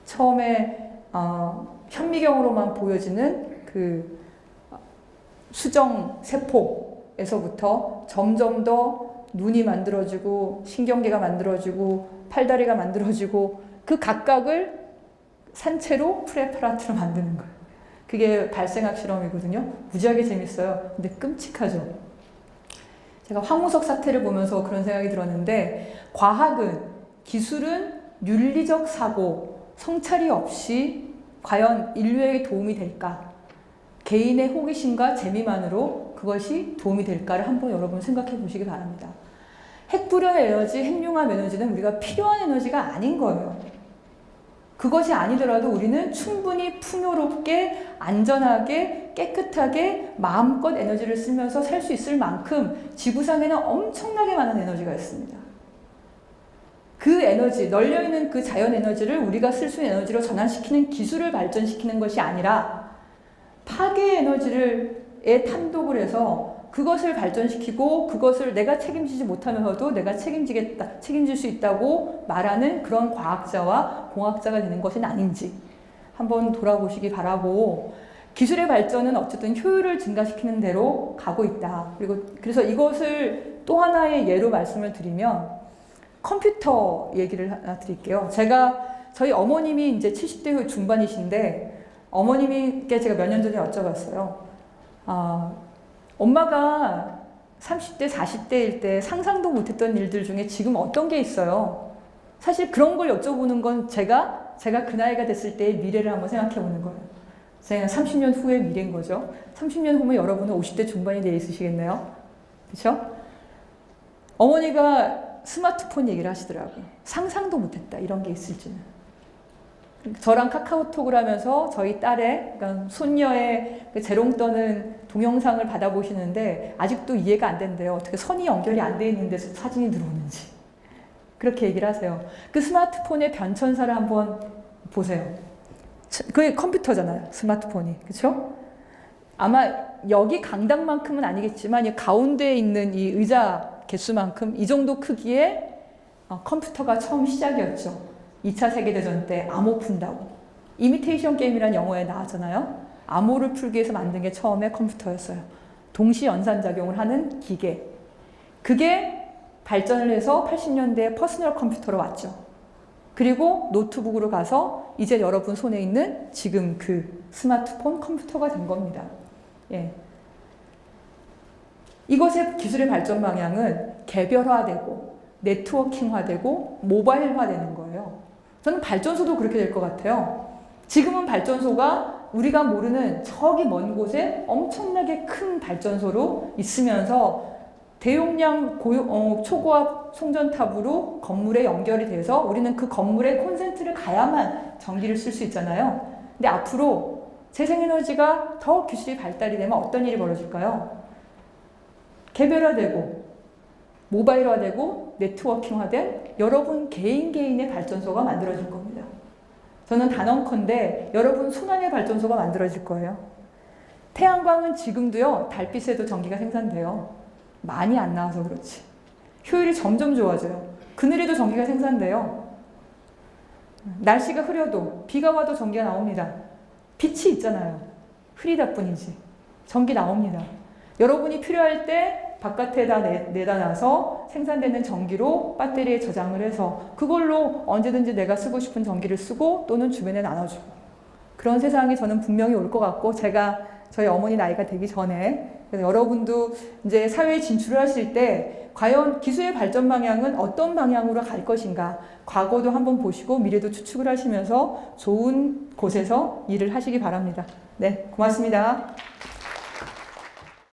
처음에 현미경으로만 보여지는 그 수정 세포에서부터 점점 더 눈이 만들어지고 신경계가 만들어지고 팔다리가 만들어지고 그 각각을 산채로 프레파라트로 만드는 거예요. 그게 발생학 실험이거든요. 무지하게 재밌어요. 근데 끔찍하죠. 제가 황우석 사태를 보면서 그런 생각이 들었는데 과학은, 기술은 윤리적 사고, 성찰이 없이 과연 인류에게 도움이 될까? 개인의 호기심과 재미만으로 그것이 도움이 될까를 한번 여러분 생각해 보시기 바랍니다. 핵불연 에너지, 핵융합 에너지는 우리가 필요한 에너지가 아닌 거예요. 그것이 아니더라도 우리는 충분히 풍요롭게, 안전하게, 깨끗하게 마음껏 에너지를 쓰면서 살 수 있을 만큼 지구상에는 엄청나게 많은 에너지가 있습니다. 그 에너지, 널려있는 그 자연 에너지를 우리가 쓸 수 있는 에너지로 전환시키는 기술을 발전시키는 것이 아니라 파괴 에너지에 탐독을 해서 그것을 발전시키고 그것을 내가 책임지지 못하면서도 내가 책임질 수 있다고 말하는 그런 과학자와 공학자가 되는 것은 아닌지 한번 돌아보시기 바라고, 기술의 발전은 어쨌든 효율을 증가시키는 대로 가고 있다. 그래서 이것을 또 하나의 예로 말씀을 드리면 컴퓨터 얘기를 하나 드릴게요. 저희 어머님이 이제 70대 중반이신데 어머님께 제가 몇 년 전에 여쭤봤어요. 엄마가 30대, 40대일 때 상상도 못했던 일들 중에 지금 어떤 게 있어요? 사실 그런 걸 여쭤보는 건 제가 그 나이가 됐을 때의 미래를 한번 생각해 보는 거예요. 제가 30년 후의 미래인 거죠. 30년 후면 여러분은 50대 중반이 돼 있으시겠네요. 그렇죠? 어머니가 스마트폰 얘기를 하시더라고요. 상상도 못했다. 이런 게 있을지는. 저랑 카카오톡을 하면서 저희 딸의, 그러니까 손녀의 그 재롱 떠는 동영상을 받아보시는데 아직도 이해가 안 된대요. 어떻게 선이 연결이 안 돼 있는데 사진이 들어오는지. 그렇게 얘기를 하세요. 그 스마트폰의 변천사를 한번 보세요. 그게 컴퓨터잖아요. 스마트폰이. 그렇죠? 아마 여기 강당만큼은 아니겠지만 이 가운데에 있는 이 의자 개수만큼 이 정도 크기의 컴퓨터가 처음 시작이었죠. 2차 세계대전 때 암호 푼다고. 이미테이션 게임이라는 영화에 나왔잖아요. 암호를 풀기 위해서 만든 게 처음에 컴퓨터였어요. 동시 연산작용을 하는 기계. 그게 발전을 해서 80년대에 퍼스널 컴퓨터로 왔죠. 그리고 노트북으로 가서 이제 여러분 손에 있는 지금 그 스마트폰 컴퓨터가 된 겁니다. 예. 이것의 기술의 발전 방향은 개별화되고 네트워킹화되고 모바일화되는 거예요. 저는 발전소도 그렇게 될 것 같아요. 지금은 발전소가 우리가 모르는 저기 먼 곳에 엄청나게 큰 발전소로 있으면서 대용량 초고압 송전탑으로 건물에 연결이 돼서 우리는 그 건물에 콘센트를 가야만 전기를 쓸 수 있잖아요. 근데 앞으로 재생에너지가 더 기술이 발달이 되면 어떤 일이 벌어질까요? 개별화되고 모바일화되고 네트워킹화된 여러분 개인의 발전소가 만들어질 겁니다. 저는 단언컨대 여러분 손안의 발전소가 만들어질 거예요. 태양광은 지금도요, 달빛에도 전기가 생산돼요. 많이 안 나와서 그렇지. 효율이 점점 좋아져요. 그늘에도 전기가 생산돼요. 날씨가 흐려도 비가 와도 전기가 나옵니다. 빛이 있잖아요. 흐리다 뿐이지. 전기 나옵니다. 여러분이 필요할 때 바깥에다 내다 놔서 생산되는 전기로 배터리에 저장을 해서 그걸로 언제든지 내가 쓰고 싶은 전기를 쓰고 또는 주변에 나눠주고 그런 세상이 저는 분명히 올 것 같고 제가 저희 어머니 나이가 되기 전에 그래서 여러분도 이제 사회에 진출을 하실 때 과연 기술의 발전 방향은 어떤 방향으로 갈 것인가 과거도 한번 보시고 미래도 추측을 하시면서 좋은 곳에서 일을 하시기 바랍니다. 네, 고맙습니다.